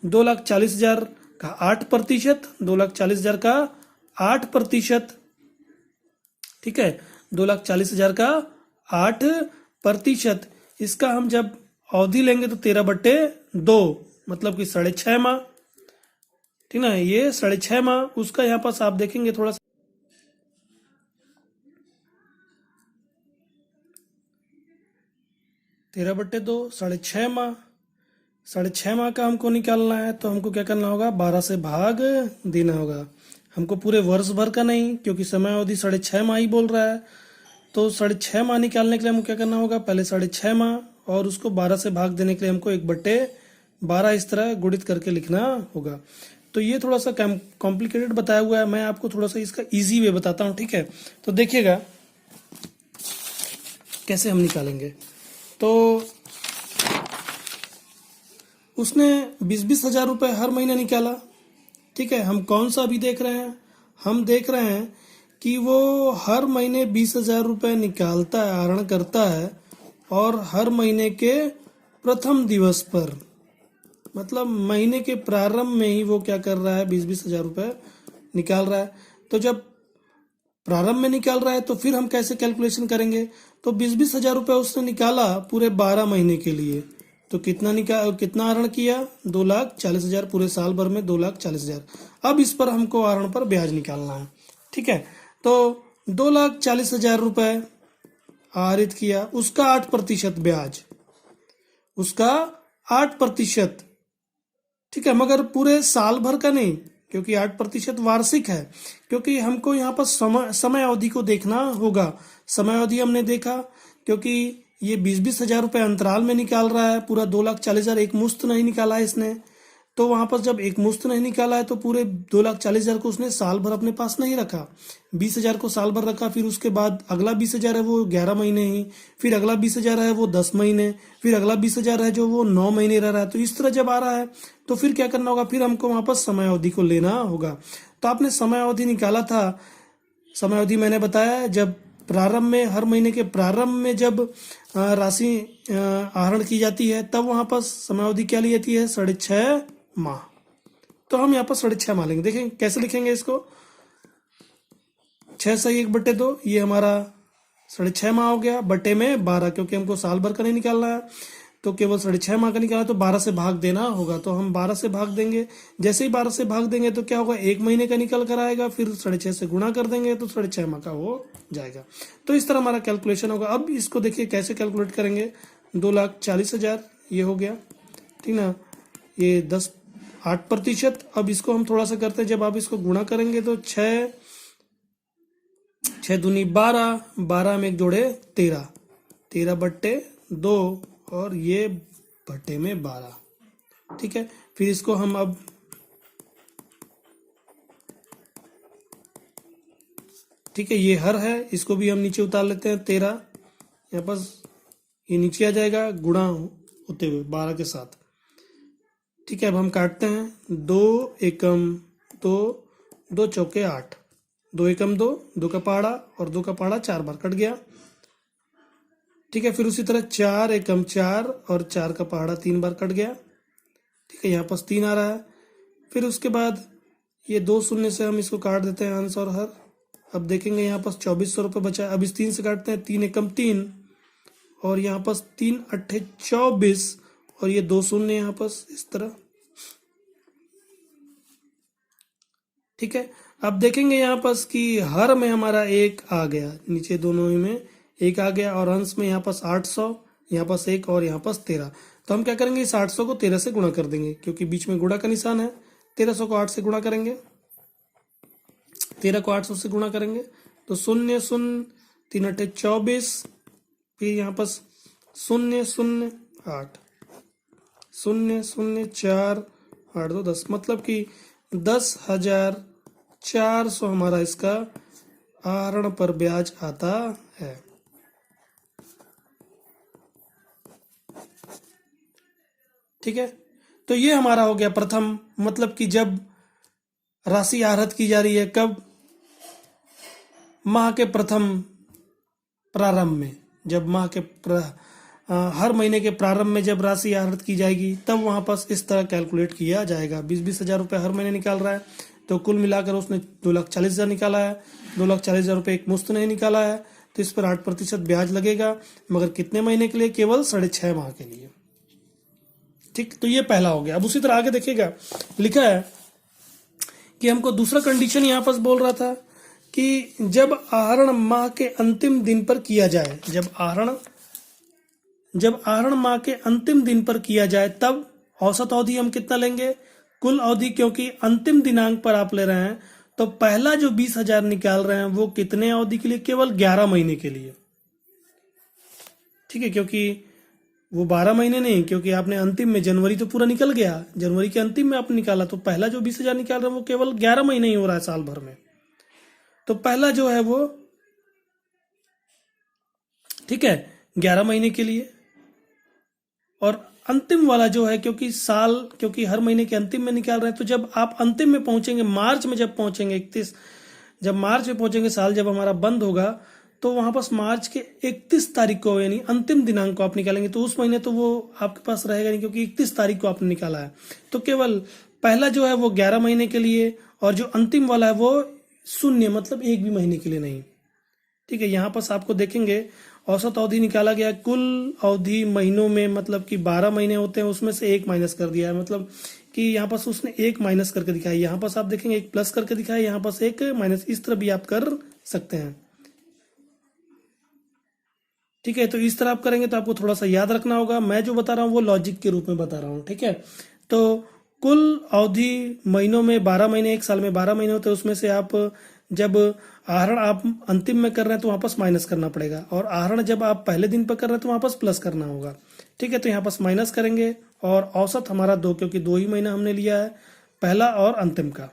2,40,000 का 8%, 2,40,000 का 8%, ठीक है, 2,40,000 का 8%, इसका हम जब अवधि लेंगे तो 13/2, मतलब कि 6.5 माह, ठीक ना। ये 6.5 माह, उसका यहाँ पास आप देखेंगे थोड़ा सा 13/2, 6.5 माह, 6.5 माह का हमको निकालना है, तो हमको क्या करना होगा 12 से भाग देना होगा। हमको पूरे वर्ष भर का नहीं, क्योंकि समय अवधि 6.5 माह ही बोल रहा है, तो 6.5 माह निकालने के लिए हमको क्या करना होगा, पहले 6.5 माह और उसको 12 से भाग देने के लिए हमको 1/12 इस तरह गुणित करके लिखना होगा। तो ये थोड़ा सा कॉम्प्लिकेटेड बताया हुआ है, मैं आपको थोड़ा सा इसका इजी वे बताता हूँ। ठीक है, तो देखिएगा कैसे हम निकालेंगे। तो उसने 20-20 हजार रुपये हर महीने निकाला। ठीक है, हम कौन सा अभी देख रहे हैं, हम देख रहे हैं कि वो हर महीने 20,000 रुपये निकालता है, आहरण करता है, और हर महीने के प्रथम दिवस पर, मतलब महीने के प्रारंभ में ही वो क्या कर रहा है 20-20 हजार रुपये निकाल रहा है। तो जब प्रारंभ में निकाल रहा है तो फिर हम कैसे कैलकुलेशन करेंगे, तो 20-20 हजार रुपये उसने निकाला पूरे 12 महीने के लिए, तो कितना आहरण किया 2,40,000, पूरे साल भर में 2,40,000। अब इस पर हमको आहरण पर ब्याज निकालना है। ठीक है, तो 2,40,000 रुपये आहरित किया, उसका 8% ब्याज, उसका 8%। ठीक है, मगर पूरे साल भर का नहीं, क्योंकि 8% वार्षिक है, क्योंकि हमको यहाँ पर समय अवधि को देखना होगा। समय अवधि हमने देखा, क्योंकि ये 20-20 हजार रुपये अंतराल में निकाल रहा है, पूरा 2,40,000 एक मुश्त नहीं निकाला है इसने, तो वहां पर जब एक मुश्त नहीं निकाला है तो पूरे 2,40,000 को उसने साल भर अपने पास नहीं रखा। 20,000 को साल भर रखा, फिर उसके बाद अगला 20,000 है वो 11 महीने ही, फिर अगला 20,000 है वो 10 महीने, फिर अगला 20,000 है जो वो 9 महीने रह रहा है। तो इस तरह जब आ रहा है तो फिर क्या करना होगा, फिर हमको वापस समय अवधि को लेना होगा। तो आपने समय अवधि निकाला था, समय अवधि मैंने बताया जब प्रारंभ में, हर महीने के प्रारंभ में जब राशि आहरण की जाती है तब वहां पर समय अवधि क्या ली जाती है, 6.5 माह। तो हम यहाँ पर 6.5 माह लेंगे। देखें कैसे लिखेंगे इसको, 6 सही 1/2, ये हमारा 6.5 माह हो गया, बटे में 12, क्योंकि हमको साल भर का नहीं निकालना है तो केवल 6.5 माह का निकालना, तो 12 से भाग देना होगा। तो हम 12 से भाग देंगे, जैसे ही 12 से भाग देंगे तो क्या होगा, 1 महीने का निकल कर आएगा, फिर 6.5 से गुणा कर देंगे तो 6.5 माह का हो जाएगा। तो इस तरह हमारा कैलकुलेशन होगा। अब इसको देखिए कैसे कैलकुलेट करेंगे, 2,40,000 ये हो गया, ठीक ना, ये 8%। अब इसको हम थोड़ा सा करते हैं, जब आप इसको गुणा करेंगे तो 6 दूनी 12, 12 में एक जोड़े 13, 13/2 और ये बटे में 12, ठीक है। फिर इसको हम अब ठीक है, ये हर है, इसको भी हम नीचे उतार लेते हैं, 13 यहाँ पर ये नीचे आ जाएगा गुणा होते हुए 12 के साथ, ठीक है। अब हम काटते हैं, 2 एकम 2, 2 चौके 8, 2 एकम 2, 2 का पहाड़ा और 2 का पहाड़ा 4 बार कट गया, ठीक है। फिर उसी तरह 4 एकम 4 और 4 का पहाड़ा 3 बार कट गया, ठीक है, यहाँ पास 3 आ रहा है। फिर उसके बाद ये 2 शून्य से हम इसको काट देते हैं अंश और हर। अब देखेंगे यहाँ पास 2,400 रुपये बचा है। अब इस 3 से काटते हैं, 3 एकम 3 और यहाँ पास 3 अट्ठे 24 और ये 2 शून्य यहाँ पास इस तरह, ठीक है। अब देखेंगे यहाँ पास कि हर में हमारा 1 आ गया, नीचे दोनों ही में 1 आ गया, और अंश में यहाँ पास 800, यहाँ पास 1 और यहाँ पास 13। तो हम क्या करेंगे, इस 800 को 13 से गुणा कर देंगे, क्योंकि बीच में गुणा का निशान है। 1300 को 8 से गुणा करेंगे, 13 को 800 से गुणा करेंगे तो 0 0, 3 अट्ठे 24, फिर यहाँ पास 0 0 8, 0 0 4 8 2 10, मतलब कि 10,400 हमारा इसका आहरण पर ब्याज आता है। ठीक है, तो ये हमारा हो गया प्रथम, मतलब कि जब राशि आहरित की जा रही है, कब, माह के प्रथम प्रारंभ में, जब माह के हर महीने के प्रारंभ में जब राशि आहरित की जाएगी तब वहां पर इस तरह कैलकुलेट किया जाएगा। 20-20 हजार रुपये हर महीने निकाल रहा है, तो कुल मिलाकर उसने 2,40,000 निकाला है। 2,40,000 रुपये एक मुश्त नहीं निकाला है, तो इस पर 8% ब्याज लगेगा, मगर कितने महीने के लिए, केवल 6.5 माह के लिए। ठीक, तो ये पहला हो गया। अब उसी तरह आगे देखिएगा, लिखा है कि हमको दूसरा कंडीशन यहाँ पर बोल रहा था कि जब आहरण माह के अंतिम दिन पर किया जाए, जब आहरण माह के अंतिम दिन पर किया जाए तब औसत अवधि हम कितना लेंगे, कुल अवधि, क्योंकि अंतिम दिनांक पर आप ले रहे हैं तो पहला जो 20,000 निकाल रहे हैं वो कितने अवधि के लिए, केवल 11 महीने के लिए। ठीक है, क्योंकि वो 12 महीने नहीं, क्योंकि आपने अंतिम में, जनवरी तो पूरा निकल गया, जनवरी के अंतिम में आपने निकाला, तो पहला जो 20,000 निकाल रहे हैं वो केवल 11 महीने ही हो रहा है साल भर में। तो पहला जो है वो, ठीक है, 11 महीने के लिए, और अंतिम वाला जो है, क्योंकि हर महीने के अंतिम में निकाल रहे हैं, तो जब आप अंतिम में पहुंचेंगे, मार्च में जब पहुंचेंगे, 31, जब मार्च में पहुंचेंगे, साल जब हमारा बंद होगा, तो वहां पास मार्च के 31 तारीख को, यानी अंतिम दिनांक को आप निकालेंगे, तो उस महीने तो वो आपके पास रहेगा नहीं, क्योंकि 31 तारीख को आपने निकाला है। तो केवल पहला जो है वो 11 महीने के लिए, और जो अंतिम वाला है वो 0, मतलब एक भी महीने के लिए नहीं। ठीक है, यहाँ पास आपको देखेंगे औसत अवधि निकाला गया, कुल अवधि महीनों में, मतलब कि 12 महीने होते हैं, उसमें से 1 माइनस कर दिया है, मतलब कि यहाँ पास उसने 1 माइनस करके दिखाया। यहाँ पास आप देखेंगे 1 प्लस करके दिखाया, यहाँ पास 1 माइनस, इस तरह भी आप कर सकते हैं। ठीक है, तो इस तरह आप करेंगे तो आपको थोड़ा सा याद रखना होगा, मैं जो बता रहा हूँ वो लॉजिक के रूप में बता रहा हूँ। ठीक है, तो कुल अवधि महीनों में 12 महीने, एक साल में 12 महीने होते हैं, उसमें से आप जब आहरण आप अंतिम में कर रहे हैं तो वहां पास माइनस करना पड़ेगा, और आहरण जब आप पहले दिन पर कर रहे हैं तो वहां पास प्लस करना होगा। ठीक है, तो यहाँ पास माइनस करेंगे और औसत हमारा 2, क्योंकि 2 ही महीना हमने लिया है, पहला और अंतिम का।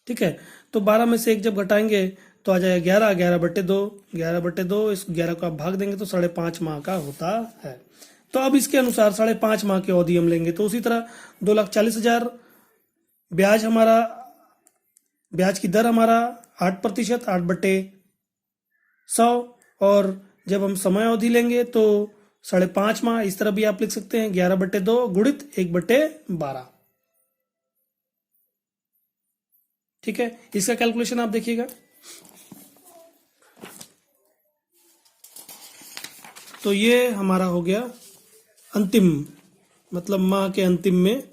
ठीक है, तो 12 में से 1 जब घटाएंगे तो आ जाएगा 11, 11/2, 11/2, इस 11 को आप भाग देंगे तो 5.5 माह का होता है। तो अब इसके अनुसार 5.5 माह की अवधि हम लेंगे। तो उसी तरह 2,40,000 ब्याज हमारा, ब्याज की दर हमारा 8%, 8/100, और जब हम समय अवधि लेंगे तो 5.5 माह, इस तरह भी आप लिख सकते हैं 11/2 गुणित 1/12। ठीक है, इसका कैलकुलेशन आप देखिएगा। तो ये हमारा हो गया अंतिम, मतलब माह के अंतिम में।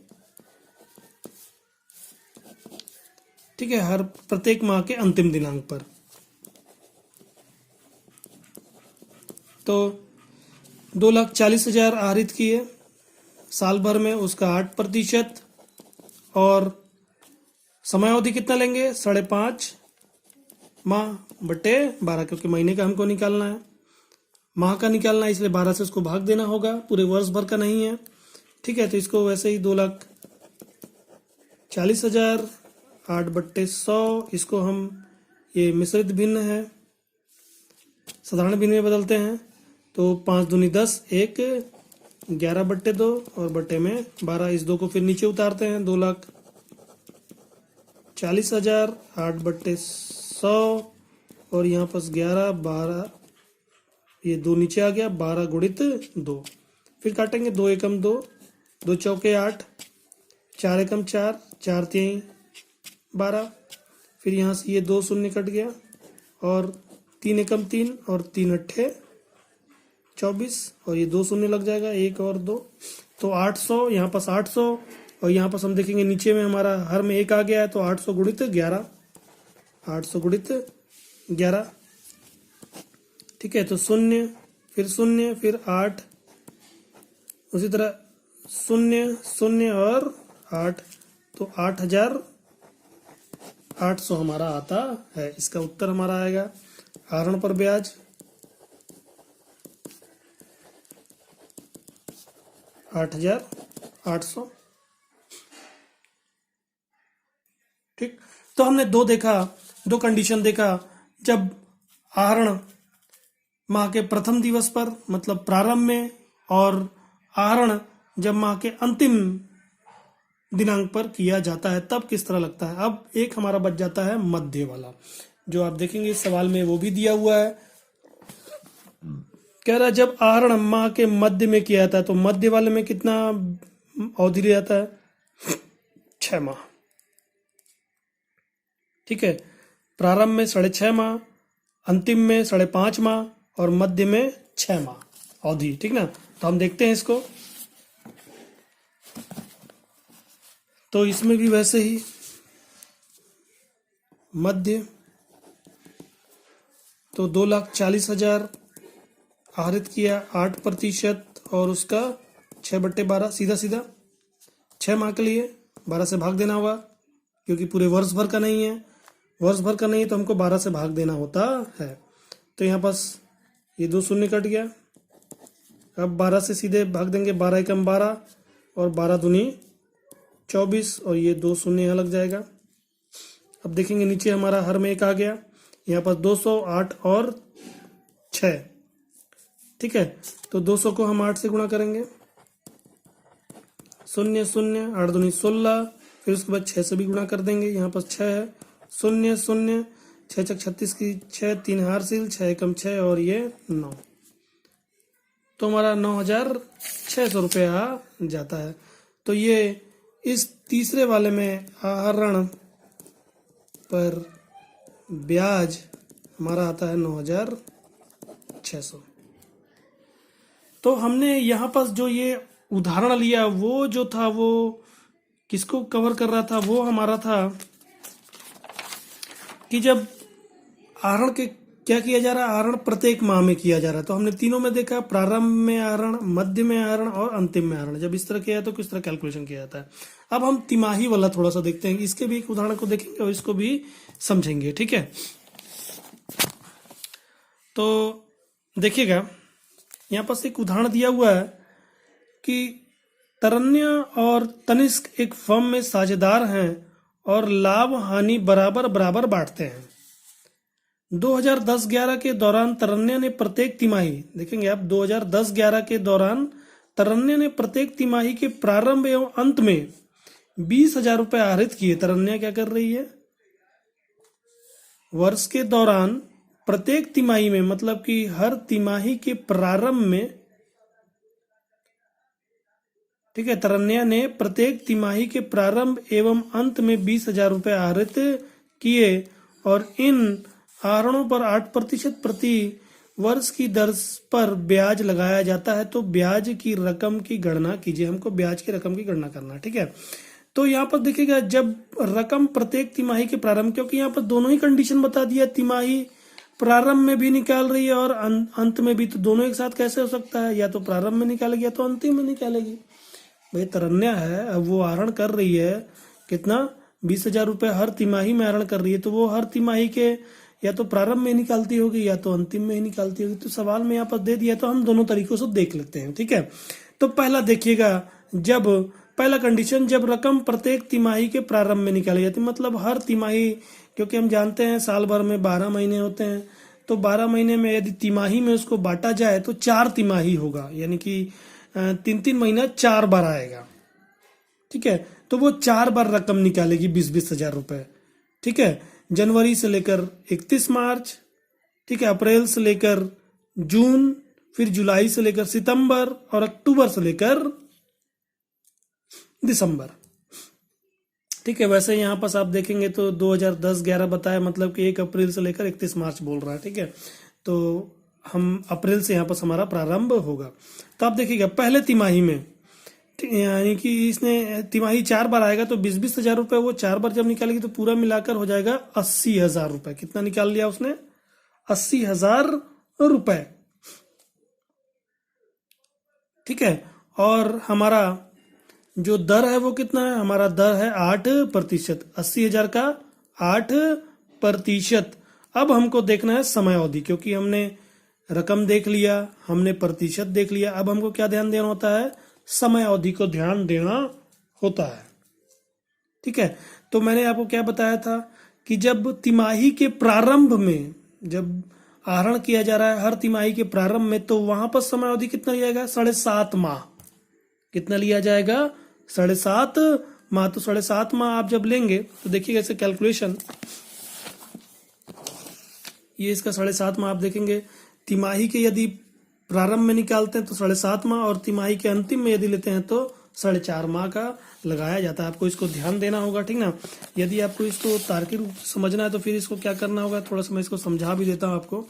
ठीक है, हर प्रत्येक माह के अंतिम दिनांक पर। तो 2,40,000 आहरित किए साल भर में, उसका 8%, और समयावधि कितना लेंगे 5.5 माह बटे 12, क्योंकि महीने का हमको निकालना है, माह का निकालना है, इसलिए 12 से उसको भाग देना होगा, पूरे वर्ष भर का नहीं है। ठीक है, तो इसको वैसे ही 2,40,000 8/100, इसको हम, ये मिश्रित भिन्न है, साधारण भिन्न में बदलते हैं। तो 5 दूनी 10, 1 11/2 और बटे में 12, इस 2 को फिर नीचे उतारते हैं। 2,40,000 8/100, और यहाँ पास 11 12, ये 2 नीचे आ गया, 12 गुणित 2, फिर काटेंगे 2 एकम 2, 2 चौके 8, 4 एकम 4, 4 3 12, फिर यहाँ से ये 2 शून्य कट गया, और 3 एकम 3 और 3 अट्ठे 24, और ये 2 शून्य लग जाएगा, 1 और 2, तो 800, यहाँ पास 800, और यहाँ पास हम देखेंगे नीचे में हमारा हर में 1 आ गया है, तो 800 गुणित 11, 800 गुणित 11। ठीक है, तो 0 फिर 0 फिर 8, उसी तरह 0 0 और 8, तो 8,800 हमारा आता है। इसका उत्तर हमारा आएगा आहरण पर ब्याज 8,800। ठीक, तो हमने दो कंडीशन देखा। जब आहरण माह के प्रथम दिवस पर, मतलब प्रारंभ में, और आहरण जब माह के अंतिम दिनांक पर किया जाता है, तब किस तरह लगता है। अब एक हमारा बच जाता है मध्य वाला, जो आप देखेंगे इस सवाल में वो भी दिया हुआ है। कह रहा है जब आहरण माह के मध्य में किया जाता है, तो मध्य वाले में कितना अवधि ले जाता है 6 माह। ठीक है, प्रारंभ में 6.5 माह, अंतिम में 5.5 माह, और मध्य में 6 माह अवधि। ठीक ना, तो हम देखते हैं इसको। तो इसमें भी वैसे ही मध्य, तो 2,40,000 आहरित किया 8%, और उसका 6/12, सीधा सीधा 6 माह के लिए 12 से भाग देना होगा, क्योंकि पूरे वर्ष भर का नहीं है, वर्ष भर का नहीं है तो हमको 12 से भाग देना होता है। तो यहाँ पास ये 2 शून्य कट गया, अब 12 से सीधे भाग देंगे, 12 एकम 12, और 12 दूनी 24, और ये 2 शून्य यहाँ लग जाएगा। अब देखेंगे नीचे हमारा हर में 1 आ गया, यहाँ पास 200, 8 और 6। ठीक है, तो 200 को हम 8 से गुणा करेंगे, 0 0, 8 दूनी 16, फिर उसके बाद 6 से भी गुणा कर देंगे, यहाँ पास 6 है, 0 0, 6 छक 36 की 6, 3 हारसिल, 6 एकम 6, और ये 9, तो हमारा 9,600 रुपया आ जाता है। तो ये इस तीसरे वाले में आहरण पर ब्याज हमारा आता है 9,600। तो हमने यहाँ पर जो ये उदाहरण लिया, वो जो था वो किसको कवर कर रहा था, वो हमारा था कि जब आहरण के क्या किया जा रहा है, आहरण प्रत्येक माह में किया जा रहा है। तो हमने तीनों में देखा, प्रारंभ में आहरण, मध्य में आहरण और अंतिम में आहरण। जब इस तरह किया तो किस तरह कैलकुलेशन किया जाता है। अब हम तिमाही वाला थोड़ा सा देखते हैं, इसके भी एक उदाहरण को देखेंगे और इसको भी समझेंगे। ठीक है, तो देखिएगा यहाँ पास एक उदाहरण दिया हुआ है कि तरन्या और तनिष्क एक फर्म में साझेदार हैं और लाभ हानि बराबर बराबर बांटते हैं। 2010-11 के दौरान तरन्या ने प्रत्येक तिमाही, देखेंगे आप, 2010-11 के दौरान तरन्या ने प्रत्येक तिमाही के प्रारंभ एवं अंत में 20,000 रुपए आहरित किए। तरन्या क्या कर रही है, वर्ष के दौरान प्रत्येक तिमाही में, मतलब कि हर तिमाही के प्रारंभ में, ठीक है, तरन्या ने प्रत्येक तिमाही के प्रारंभ एवं अंत में 20,000 रुपए आहरित किए और इन आहरणों पर 8% प्रति वर्ष की दर पर ब्याज लगाया जाता है। तो ब्याज की रकम की गणना कीजिए, हमको ब्याज की रकम की गणना करना है, ठीक है। तो यहाँ पर देखिएगा, जब रकम प्रत्येक तिमाही के प्रारंभ, क्योंकि यहाँ पर दोनों ही कंडीशन बता दिया, तिमाही प्रारंभ में भी निकाल रही है और अंत में भी, तो दोनों एक साथ कैसे हो सकता है, या तो प्रारंभ में निकालेगी या तो अंतिम में निकालेगी। भाई तरन्या है, अब वो आहरण कर रही है कितना, 20,000 रुपए हर तिमाही में आहरण कर रही है, तो वो हर तिमाही के या तो प्रारंभ में निकालती होगी या तो अंतिम में ही निकालती होगी। तो सवाल में यहाँ पर दे दिया, तो हम दोनों तरीकों से देख लेते हैं, ठीक है। तो पहला देखिएगा, जब पहला कंडीशन, जब रकम प्रत्येक तिमाही के प्रारंभ में निकाली जाती है, मतलब हर तिमाही, क्योंकि हम जानते हैं साल भर में 12 महीने होते हैं, तो 12 महीने में यदि तिमाही में उसको बांटा जाए तो 4 तिमाही होगा, यानी कि 3-3 महीना 4 बार आएगा, ठीक है। तो वो 4 बार रकम निकालेगी 20-20 हजार रुपए, ठीक है। जनवरी से लेकर 31 मार्च, ठीक है, अप्रैल से लेकर जून, फिर जुलाई से लेकर सितंबर और अक्टूबर से लेकर दिसंबर, ठीक है। वैसे यहाँ पर आप देखेंगे तो 2010-11 बताया, मतलब कि 1 अप्रैल से लेकर 31 मार्च बोल रहा है, ठीक है। तो हम अप्रैल से यहाँ पर हमारा प्रारंभ होगा। तो आप देखिएगा पहले तिमाही में, यानी कि इसने तिमाही 4 बार आएगा, तो 20-20 हजार रुपए वो 4 बार जब निकालेगी तो पूरा मिलाकर हो जाएगा 80,000 रुपए। कितना निकाल लिया उसने, 80,000 रुपए, ठीक है। और हमारा जो दर है वो कितना है, हमारा दर है 8%, 80,000 का 8%। अब हमको देखना है समय अवधि, क्योंकि हमने रकम देख लिया, हमने प्रतिशत देख लिया, अब हमको क्या ध्यान देना होता है, समय अवधि को ध्यान देना होता है, ठीक है। तो मैंने आपको क्या बताया था कि जब तिमाही के प्रारंभ में, जब आहरण किया जा रहा है हर तिमाही के प्रारंभ में, तो वहां पर समय अवधि कितना लिया जाएगा, 7.5 माह। कितना लिया जाएगा, 7.5 माह। तो 7.5 माह आप जब लेंगे तो देखिएगा इसे कैलकुलेशन, ये इसका 7.5 माह आप देखेंगे, तिमाही के यदि प्रारंभ में निकालते हैं तो 7.5 माह, और तिमाही के अंतिम में यदि लेते हैं तो 4.5 माह का लगाया जाता है। आपको इसको ध्यान देना होगा, ठीक ना। यदि आपको इसको तार्किक रूप से समझना है तो फिर इसको क्या करना होगा, थोड़ा सा मैं इसको समझा भी देता हूँ आपको।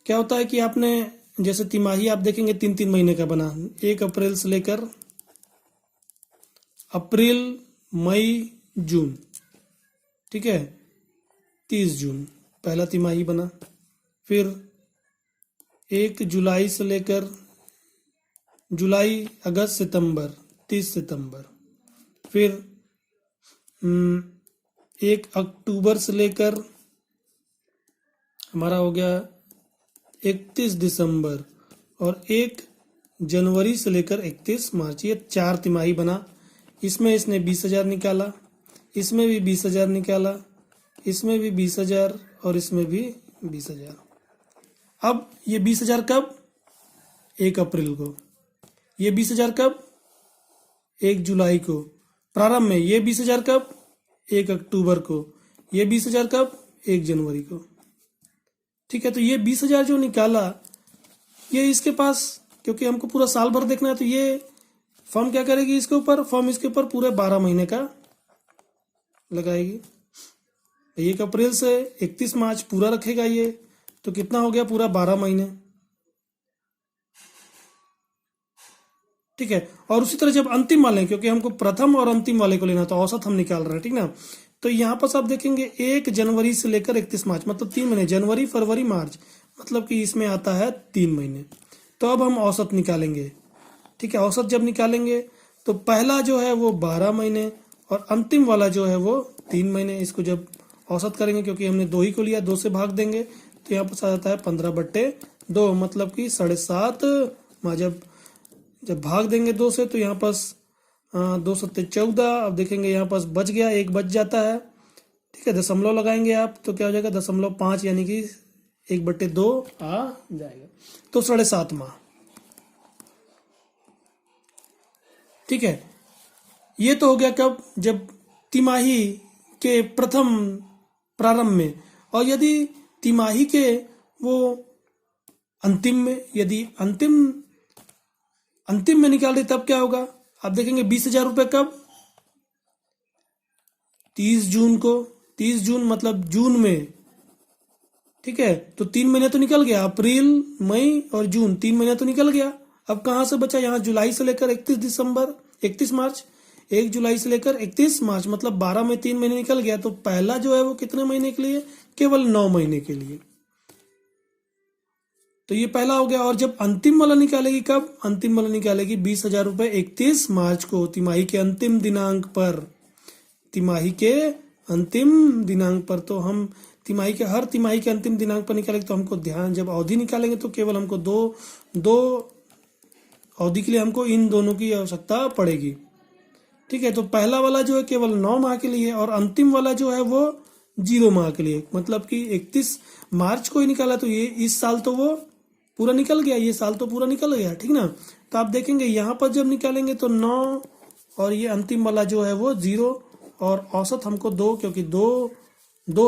क्या होता है कि आपने जैसे तिमाही आप देखेंगे 3-3 महीने का बना, 1 अप्रैल से लेकर अप्रैल, मई, जून, ठीक है, 30 जून पहला तिमाही बना। फिर 1 जुलाई से लेकर जुलाई, अगस्त, सितंबर, 30 सितंबर। फिर 1 अक्टूबर से लेकर हमारा हो गया 31 दिसंबर, और 1 जनवरी से लेकर 31 मार्च। ये 4 तिमाही बना। इसमें इसने 20,000 निकाला, इसमें भी 20,000 निकाला, इसमें भी 20,000 और इसमें भी 20,000। अब ये 20,000 कब, 1 अप्रैल को, ये 20,000 कब, 1 जुलाई को प्रारंभ में, ये 20,000 कब, 1 अक्टूबर को, ये 20,000 कब, 1 जनवरी को, ठीक है। तो ये 20,000 जो निकाला, ये इसके पास, क्योंकि हमको पूरा साल भर देखना है, तो ये फर्म क्या करेगी, इसके ऊपर, फर्म इसके ऊपर पूरे 12 महीने का लगाएगी। 1 अप्रैल से 31 मार्च पूरा रखेगा ये, तो कितना हो गया, पूरा 12 महीने, ठीक है। और उसी तरह जब अंतिम वाले, क्योंकि हमको प्रथम और अंतिम वाले को लेना, तो औसत हम निकाल रहे हैं, ठीक ना। तो यहाँ पर आप देखेंगे 1 जनवरी से लेकर 31 मार्च, मतलब 3 महीने, जनवरी, फरवरी, मार्च, मतलब कि इसमें आता है 3 महीने। तो अब हम औसत निकालेंगे, ठीक है। औसत जब निकालेंगे तो पहला जो है वो 12 महीने और अंतिम वाला जो है वो 3 महीने। इसको जब औसत करेंगे, क्योंकि हमने 2 ही को लिया, 2 से भाग देंगे, तो यहाँ पर आ जाता है 15/2, मतलब कि 7.5 माह। जब जब भाग देंगे 2 से तो यहाँ पास 2 सत्ते 14। अब देखेंगे यहाँ पास बच गया, एक बच जाता है। ठीक है, दशमलव लगाएंगे आप तो क्या हो जाएगा 0.5 यानी कि 1/2 आ जाएगा। तो 7.5 माह। ठीक है, ये तो हो गया कब, जब तिमाही के प्रथम प्रारंभ में। और यदि तिमाही के वो अंतिम में, यदि अंतिम में निकाल दे तब क्या होगा। आप देखेंगे 20,000 रुपये कब, 30 जून को। 30 जून मतलब जून में। ठीक है, तो 3 महीने तो निकल गया, अप्रैल मई और जून, 3 महीने तो निकल गया। अब कहां से बचा, यहाँ जुलाई से लेकर 31 मार्च, 1 जुलाई से लेकर 31 मार्च, मतलब 12 में 3 महीने निकल गया। तो पहला जो है वो कितने महीने के लिए, केवल 9 महीने के लिए। तो ये पहला हो गया। और जब अंतिम वाला निकालेगी कब, अंतिम वाला निकालेगी 20,000 रुपये 31 मार्च को, तिमाही के अंतिम दिनांक पर। तिमाही के अंतिम दिनांक पर। तो हम तिमाही के हर तिमाही के अंतिम दिनांक पर निकालेंगे तो हमको ध्यान, जब अवधि निकालेंगे तो केवल हमको दो अवधि के लिए हमको इन दोनों की आवश्यकता पड़ेगी। ठीक है, तो पहला वाला जो है केवल 9 माह के लिए, और अंतिम वाला जो है वो 0 माह के लिए। मतलब कि 31 मार्च को ही निकाला तो ये इस साल तो वो पूरा निकल गया, ये साल तो पूरा निकल गया। ठीक ना, तो आप देखेंगे यहाँ पर जब निकालेंगे तो 9 और ये अंतिम वाला जो है वो 0, और औसत हमको 2, क्योंकि 2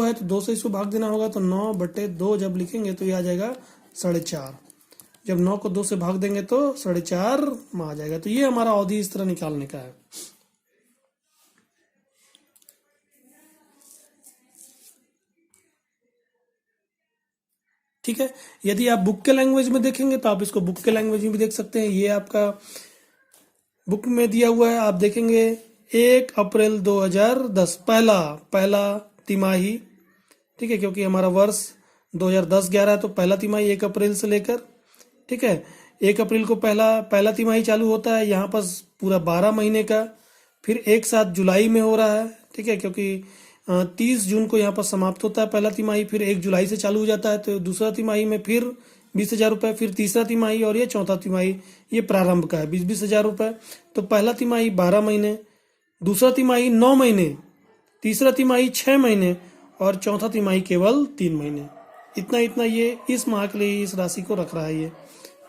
है तो 2 से इसको भाग देना होगा। तो 9/2 जब लिखेंगे तो ये आ जाएगा 4.5। जब 9 को 2 से भाग देंगे तो 4.5 में आ जाएगा। तो ये हमारा अवधि इस तरह निकालने का है। ठीक है, यदि आप बुक के लैंग्वेज में देखेंगे तो आप इसको बुक के लैंग्वेज में भी देख सकते हैं। ये आपका बुक में दिया हुआ है, आप देखेंगे 1 अप्रैल 2010 पहला तिमाही। ठीक है, क्योंकि हमारा वर्ष 2010-11 है तो पहला तिमाही 1 अप्रैल से लेकर, ठीक है, 1 अप्रैल को पहला तिमाही चालू होता है। यहाँ पर पूरा 12 महीने का, फिर एक साथ जुलाई में हो रहा है। ठीक है, क्योंकि 30 जून को यहाँ पर समाप्त होता है पहला तिमाही, फिर 1 जुलाई से चालू हो जाता है। तो दूसरा तिमाही में फिर 20,000 रुपये, फिर तीसरा तिमाही, और ये चौथा तिमाही ये प्रारंभ का है 20,000 रुपये। तो पहला तिमाही 12 महीने, दूसरा तिमाही 9 महीने, तीसरा तिमाही 6 महीने, और चौथा तिमाही केवल 3 महीने। इतना ये इस माह के लिए इस राशि को रख रहा है ये।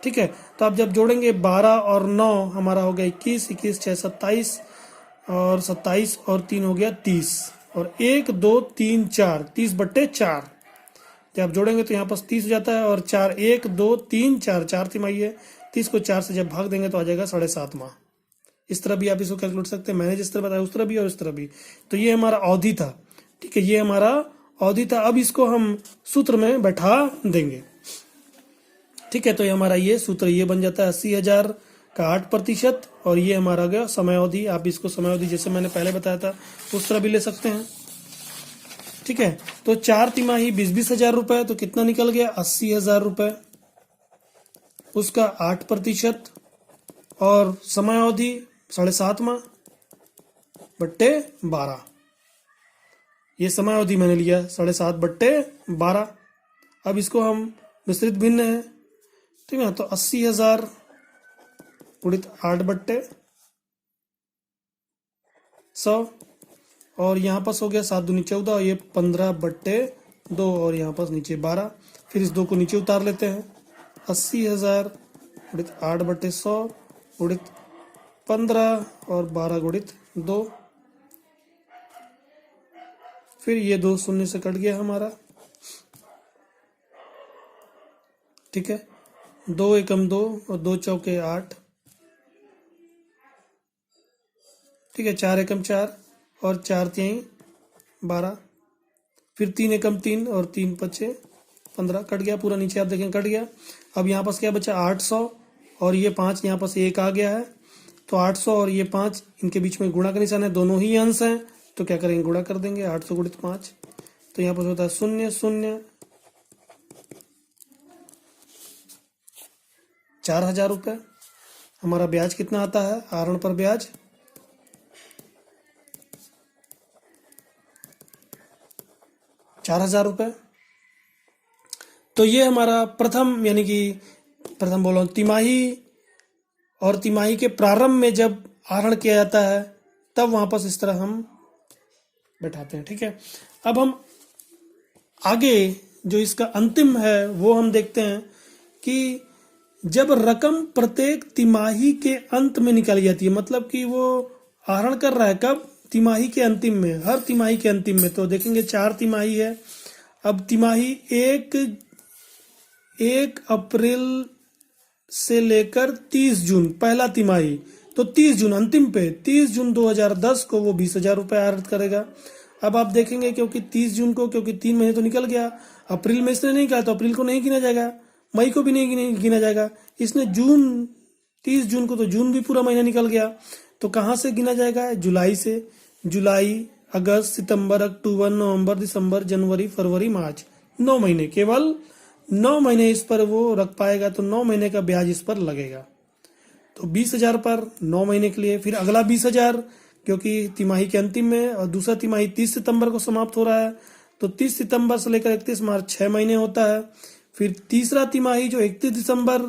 ठीक है, तो आप जब जोड़ेंगे 12 और 9 हमारा हो गया 21, 21 6 27, और 27 और 3 हो गया 30, और 1 2 3 4, 30/4 जब आप जोड़ेंगे तो यहाँ पास 30 हो जाता है। और 4 1 2 3 4, 4 तिमाही है। 30 को 4 से जब भाग देंगे तो आ जाएगा 7.5 माह। इस तरह भी आप इसको कैलकुलेट सकते हैं, मैंने जिस तरह बताया उस तरह भी और इस तरह भी। तो ये हमारा अवधि था। ठीक है, ये हमारा अवधि था। अब इसको हम सूत्र में बैठा देंगे। ठीक है, तो ये हमारा ये सूत्र ये बन जाता है 80,000 का 8%, और ये हमारा गया समय अवधि। आप इसको समय अवधि जैसे मैंने पहले बताया था उस तरह भी ले सकते हैं। ठीक है, तो 4 तिमाही 20,000 रुपए, तो कितना निकल गया 80,000 रुपए, उसका 8%, और समय अवधि 7.5 माह बट्टे 12। ये समय अवधि मैंने लिया 7.5/12। अब इसको हम विस्तृत भिन्न है, ठीक है, तो 80,000 गुणित 8/100, और यहाँ पास हो गया 7 दूनी 14, और ये 15/2, और यहाँ पास नीचे 12। फिर इस 2 को नीचे उतार लेते हैं। 80,000 गुणित 8/100 गुणित 15 और 12 गुणित 2। फिर ये 2 शून्य से कट गया हमारा। ठीक है, 2 एकम 2 और 2 चौके 8। ठीक है, 4 एकम 4 और 4 तिहाई 12। फिर 3 एकम 3 और 3 पचे 15। कट गया पूरा, नीचे आप देखें कट गया। अब यहाँ पास क्या बचा 800, और ये 5 यहाँ पास 1 आ गया है। तो 800 और ये 5 इनके बीच में गुणा का निशान है, दोनों ही अंश हैं, तो क्या करेंगे गुणा कर देंगे। 800 गुणित 5, तो यहाँ पर होता है 0 0। 4,000 रुपये। हमारा ब्याज कितना आता है, आहरण पर ब्याज 4,000 रुपये। तो ये हमारा प्रथम, यानी कि प्रथम बोलो तिमाही और तिमाही के प्रारंभ में जब आहरण किया जाता है तब वापस इस तरह हम बैठाते हैं। ठीक है, अब हम आगे जो इसका अंतिम है वो हम देखते हैं कि जब रकम प्रत्येक तिमाही के अंत में निकाली जाती है, मतलब कि वो आहरण कर रहा है कब, तिमाही के अंतिम में, हर तिमाही के अंतिम में। तो देखेंगे 4 तिमाही है। अब तिमाही 1 अप्रैल से लेकर 30 जून पहला तिमाही, तो 30 जून अंतिम पे 30 जून 2010 को वो 20,000 रुपये आहरित करेगा। अब आप देखेंगे क्योंकि 30 जून को, क्योंकि 3 महीने तो निकल गया, अप्रैल में इसने नहीं कहा तो अप्रैल को नहीं गिना जाएगा, मई को भी नहीं गिना जाएगा, इसने जून 30 जून को, तो जून भी पूरा महीना निकल गया। तो कहाँ से गिना जाएगा, जुलाई से। जुलाई, अगस्त, सितंबर, अक्टूबर, नवंबर, दिसंबर, जनवरी, फरवरी, मार्च, 9 महीने, केवल 9 महीने इस पर वो रख पाएगा, तो 9 महीने का ब्याज इस पर लगेगा। तो 20,000 पर 9 महीने के लिए। फिर अगला 20,000 क्योंकि तिमाही के अंतिम में, और दूसरा तिमाही 30 सितंबर को समाप्त हो रहा है, तो 30 सितंबर से लेकर 31 मार्च 6 महीने होता है। फिर तीसरा तिमाही जो 31 दिसंबर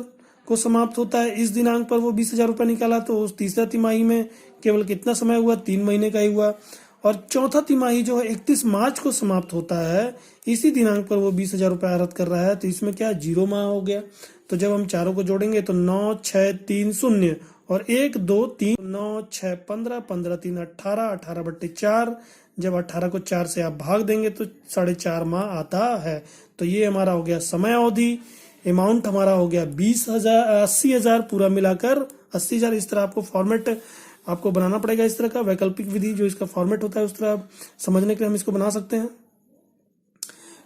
को समाप्त होता है, इस दिनांक पर वो 20,000 रुपये निकाला, तो उस तीसरा तिमाही में केवल कितना समय हुआ, 3 महीने का ही हुआ। और चौथा तिमाही जो है 31 मार्च को समाप्त होता है, इसी दिनांक पर वो 20,000 रुपये आहरित कर रहा है, तो इसमें क्या 0 माह हो गया। तो जब हम चारों को जोड़ेंगे तो 9, 6, 3, 0 और 1, 2, 3, 9, 6, 15, 15, 3, 18, 18/4। जब 18 को 4 से आप भाग देंगे तो 4.5 माह आता है। तो ये हमारा हो गया समय अवधि। अमाउंट हमारा हो गया 20,000, 80,000 पूरा मिलाकर 80,000। इस तरह आपको फॉर्मेट आपको बनाना पड़ेगा, इस तरह का वैकल्पिक विधि जो इसका फॉर्मेट होता है उस तरह समझने के लिए हम इसको बना सकते हैं।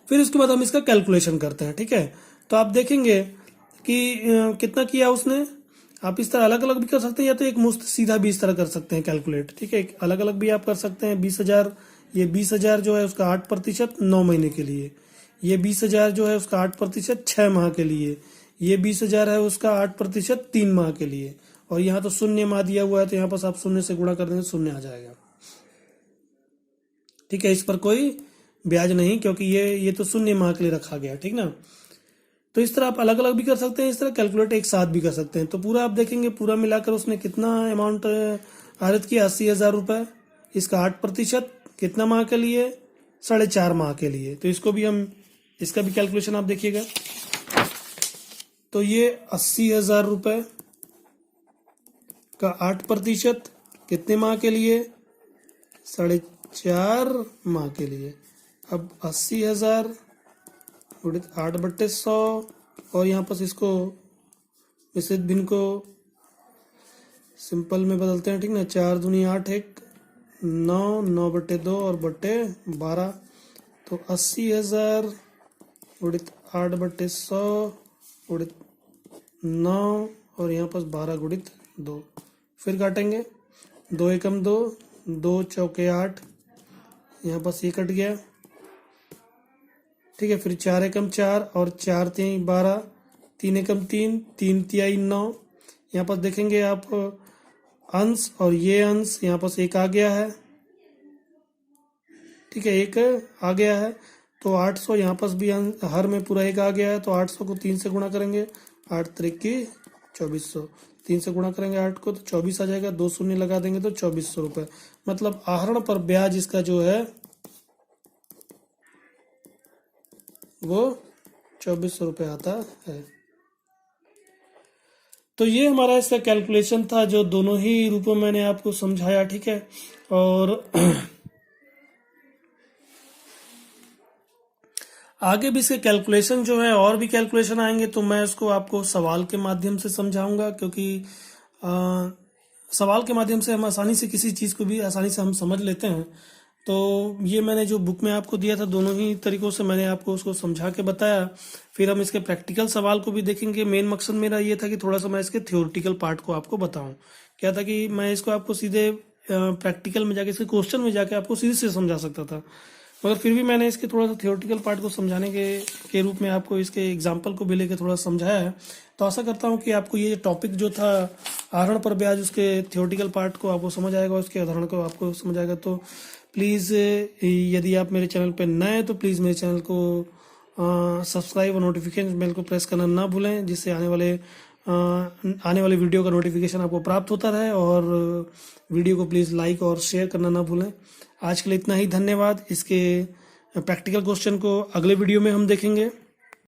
फिर उसके बाद हम इसका कैलकुलेशन करते हैं। ठीक है, तो आप देखेंगे कि कितना किया उसने। आप इस तरह अलग अलग भी कर सकते हैं, या तो एक मुश्त सीधा भी इस तरह कर सकते हैं कैलकुलेट। ठीक है, अलग अलग भी आप कर सकते हैं। 20,000, ये 20,000 जो है उसका 8% 9 महीने के लिए, ये 20,000 जो है उसका 8% 6 माह के लिए, ये 20,000 है उसका 8% 3 माह के लिए। और यहाँ तो 0 माह दिया हुआ है, तो यहाँ पर आप 0 से गुणा कर देंगे, 0 आ जाएगा। ठीक है, इस पर कोई ब्याज नहीं, क्योंकि ये तो 0 माह के लिए रखा गया। ठीक ना, तो इस तरह आप अलग अलग भी कर सकते हैं, इस तरह कैलकुलेट एक साथ भी कर सकते हैं। तो पूरा आप देखेंगे, पूरा मिलाकर उसने कितना अमाउंट आहरित किया, 80,000 रुपये। इसका 8% कितना माह के लिए, 4.5 माह के लिए। तो इसको भी हम, इसका भी कैलकुलेशन आप देखिएगा। तो ये 80,000 रुपये का 8% कितने माह के लिए, 4.5 माह के लिए। अब 80,000 गुणित 8/100, और यहाँ पर इसको मिश्रित भिन्न को सिंपल में बदलते हैं। ठीक ना, 4 दूनी 8, 1 9, 9/2 और बट्टे 12। तो 80,000 गुणित 8/100 गुणित 9, और यहाँ पर 12 गुणित 2। फिर काटेंगे, 2 एकम 2, 2 चौके 8, यहाँ पर ये कट गया। ठीक है, फिर 4 एकम 4 और 4 3 12, 3 एकम 3, 3 तिहाई 9। यहाँ पर देखेंगे आप अंश, और ये अंश यहाँ पर एक आ गया है। ठीक है, एक आ गया है, तो 800 यहाँ पर भी हर में पूरा एक आ गया है। तो 800 को 3 से गुणा करेंगे, 8 त्रिक 2400, 3 से गुणा करेंगे 8 को तो 24 आ जाएगा। 2 शून्य लगा देंगे तो 2400 रुपये। मतलब आहरण पर ब्याज इसका जो है वो 2400 रुपये आता है। तो ये हमारा इसका कैलकुलेशन था, जो दोनों ही रूपों में मैंने आपको समझाया। ठीक है, और आगे भी इसके कैलकुलेशन जो है, और भी कैलकुलेशन आएंगे, तो मैं इसको आपको सवाल के माध्यम से समझाऊंगा, क्योंकि सवाल के माध्यम से हम आसानी से किसी चीज़ को भी आसानी से हम समझ लेते हैं। तो ये मैंने जो बुक में आपको दिया था, दोनों ही तरीकों से मैंने आपको उसको समझा के बताया। फिर हम इसके प्रैक्टिकल सवाल को भी देखेंगे। मेन मकसद मेरा ये था कि थोड़ा सा मैं इसके थ्योरेटिकल पार्ट को आपको बताऊं। क्या था कि मैं इसको आपको सीधे प्रैक्टिकल में जाके, इसके क्वेश्चन में जाके आपको सीधे से समझा सकता था, मगर फिर भी मैंने इसके थोड़ा सा थ्योरेटिकल पार्ट को समझाने के रूप में आपको इसके एग्जाम्पल को भी लेकर थोड़ा समझाया है। तो आशा करता हूँ कि आपको ये टॉपिक जो था आहरण पर ब्याज, उसके थ्योरेटिकल पार्ट को आपको समझ आएगा, उसके उदाहरण को आपको समझ आएगा। तो प्लीज़, यदि आप मेरे चैनल पर नए हैं तो प्लीज़ मेरे चैनल को सब्सक्राइब और नोटिफिकेशन बेल को प्रेस करना ना भूलें, जिससे आने वाले आने वाले वीडियो का नोटिफिकेशन आपको प्राप्त होता रहे। और वीडियो को प्लीज़ लाइक और शेयर करना ना भूलें। आज के लिए इतना ही, धन्यवाद। इसके प्रैक्टिकल क्वेश्चन को अगले वीडियो में हम देखेंगे।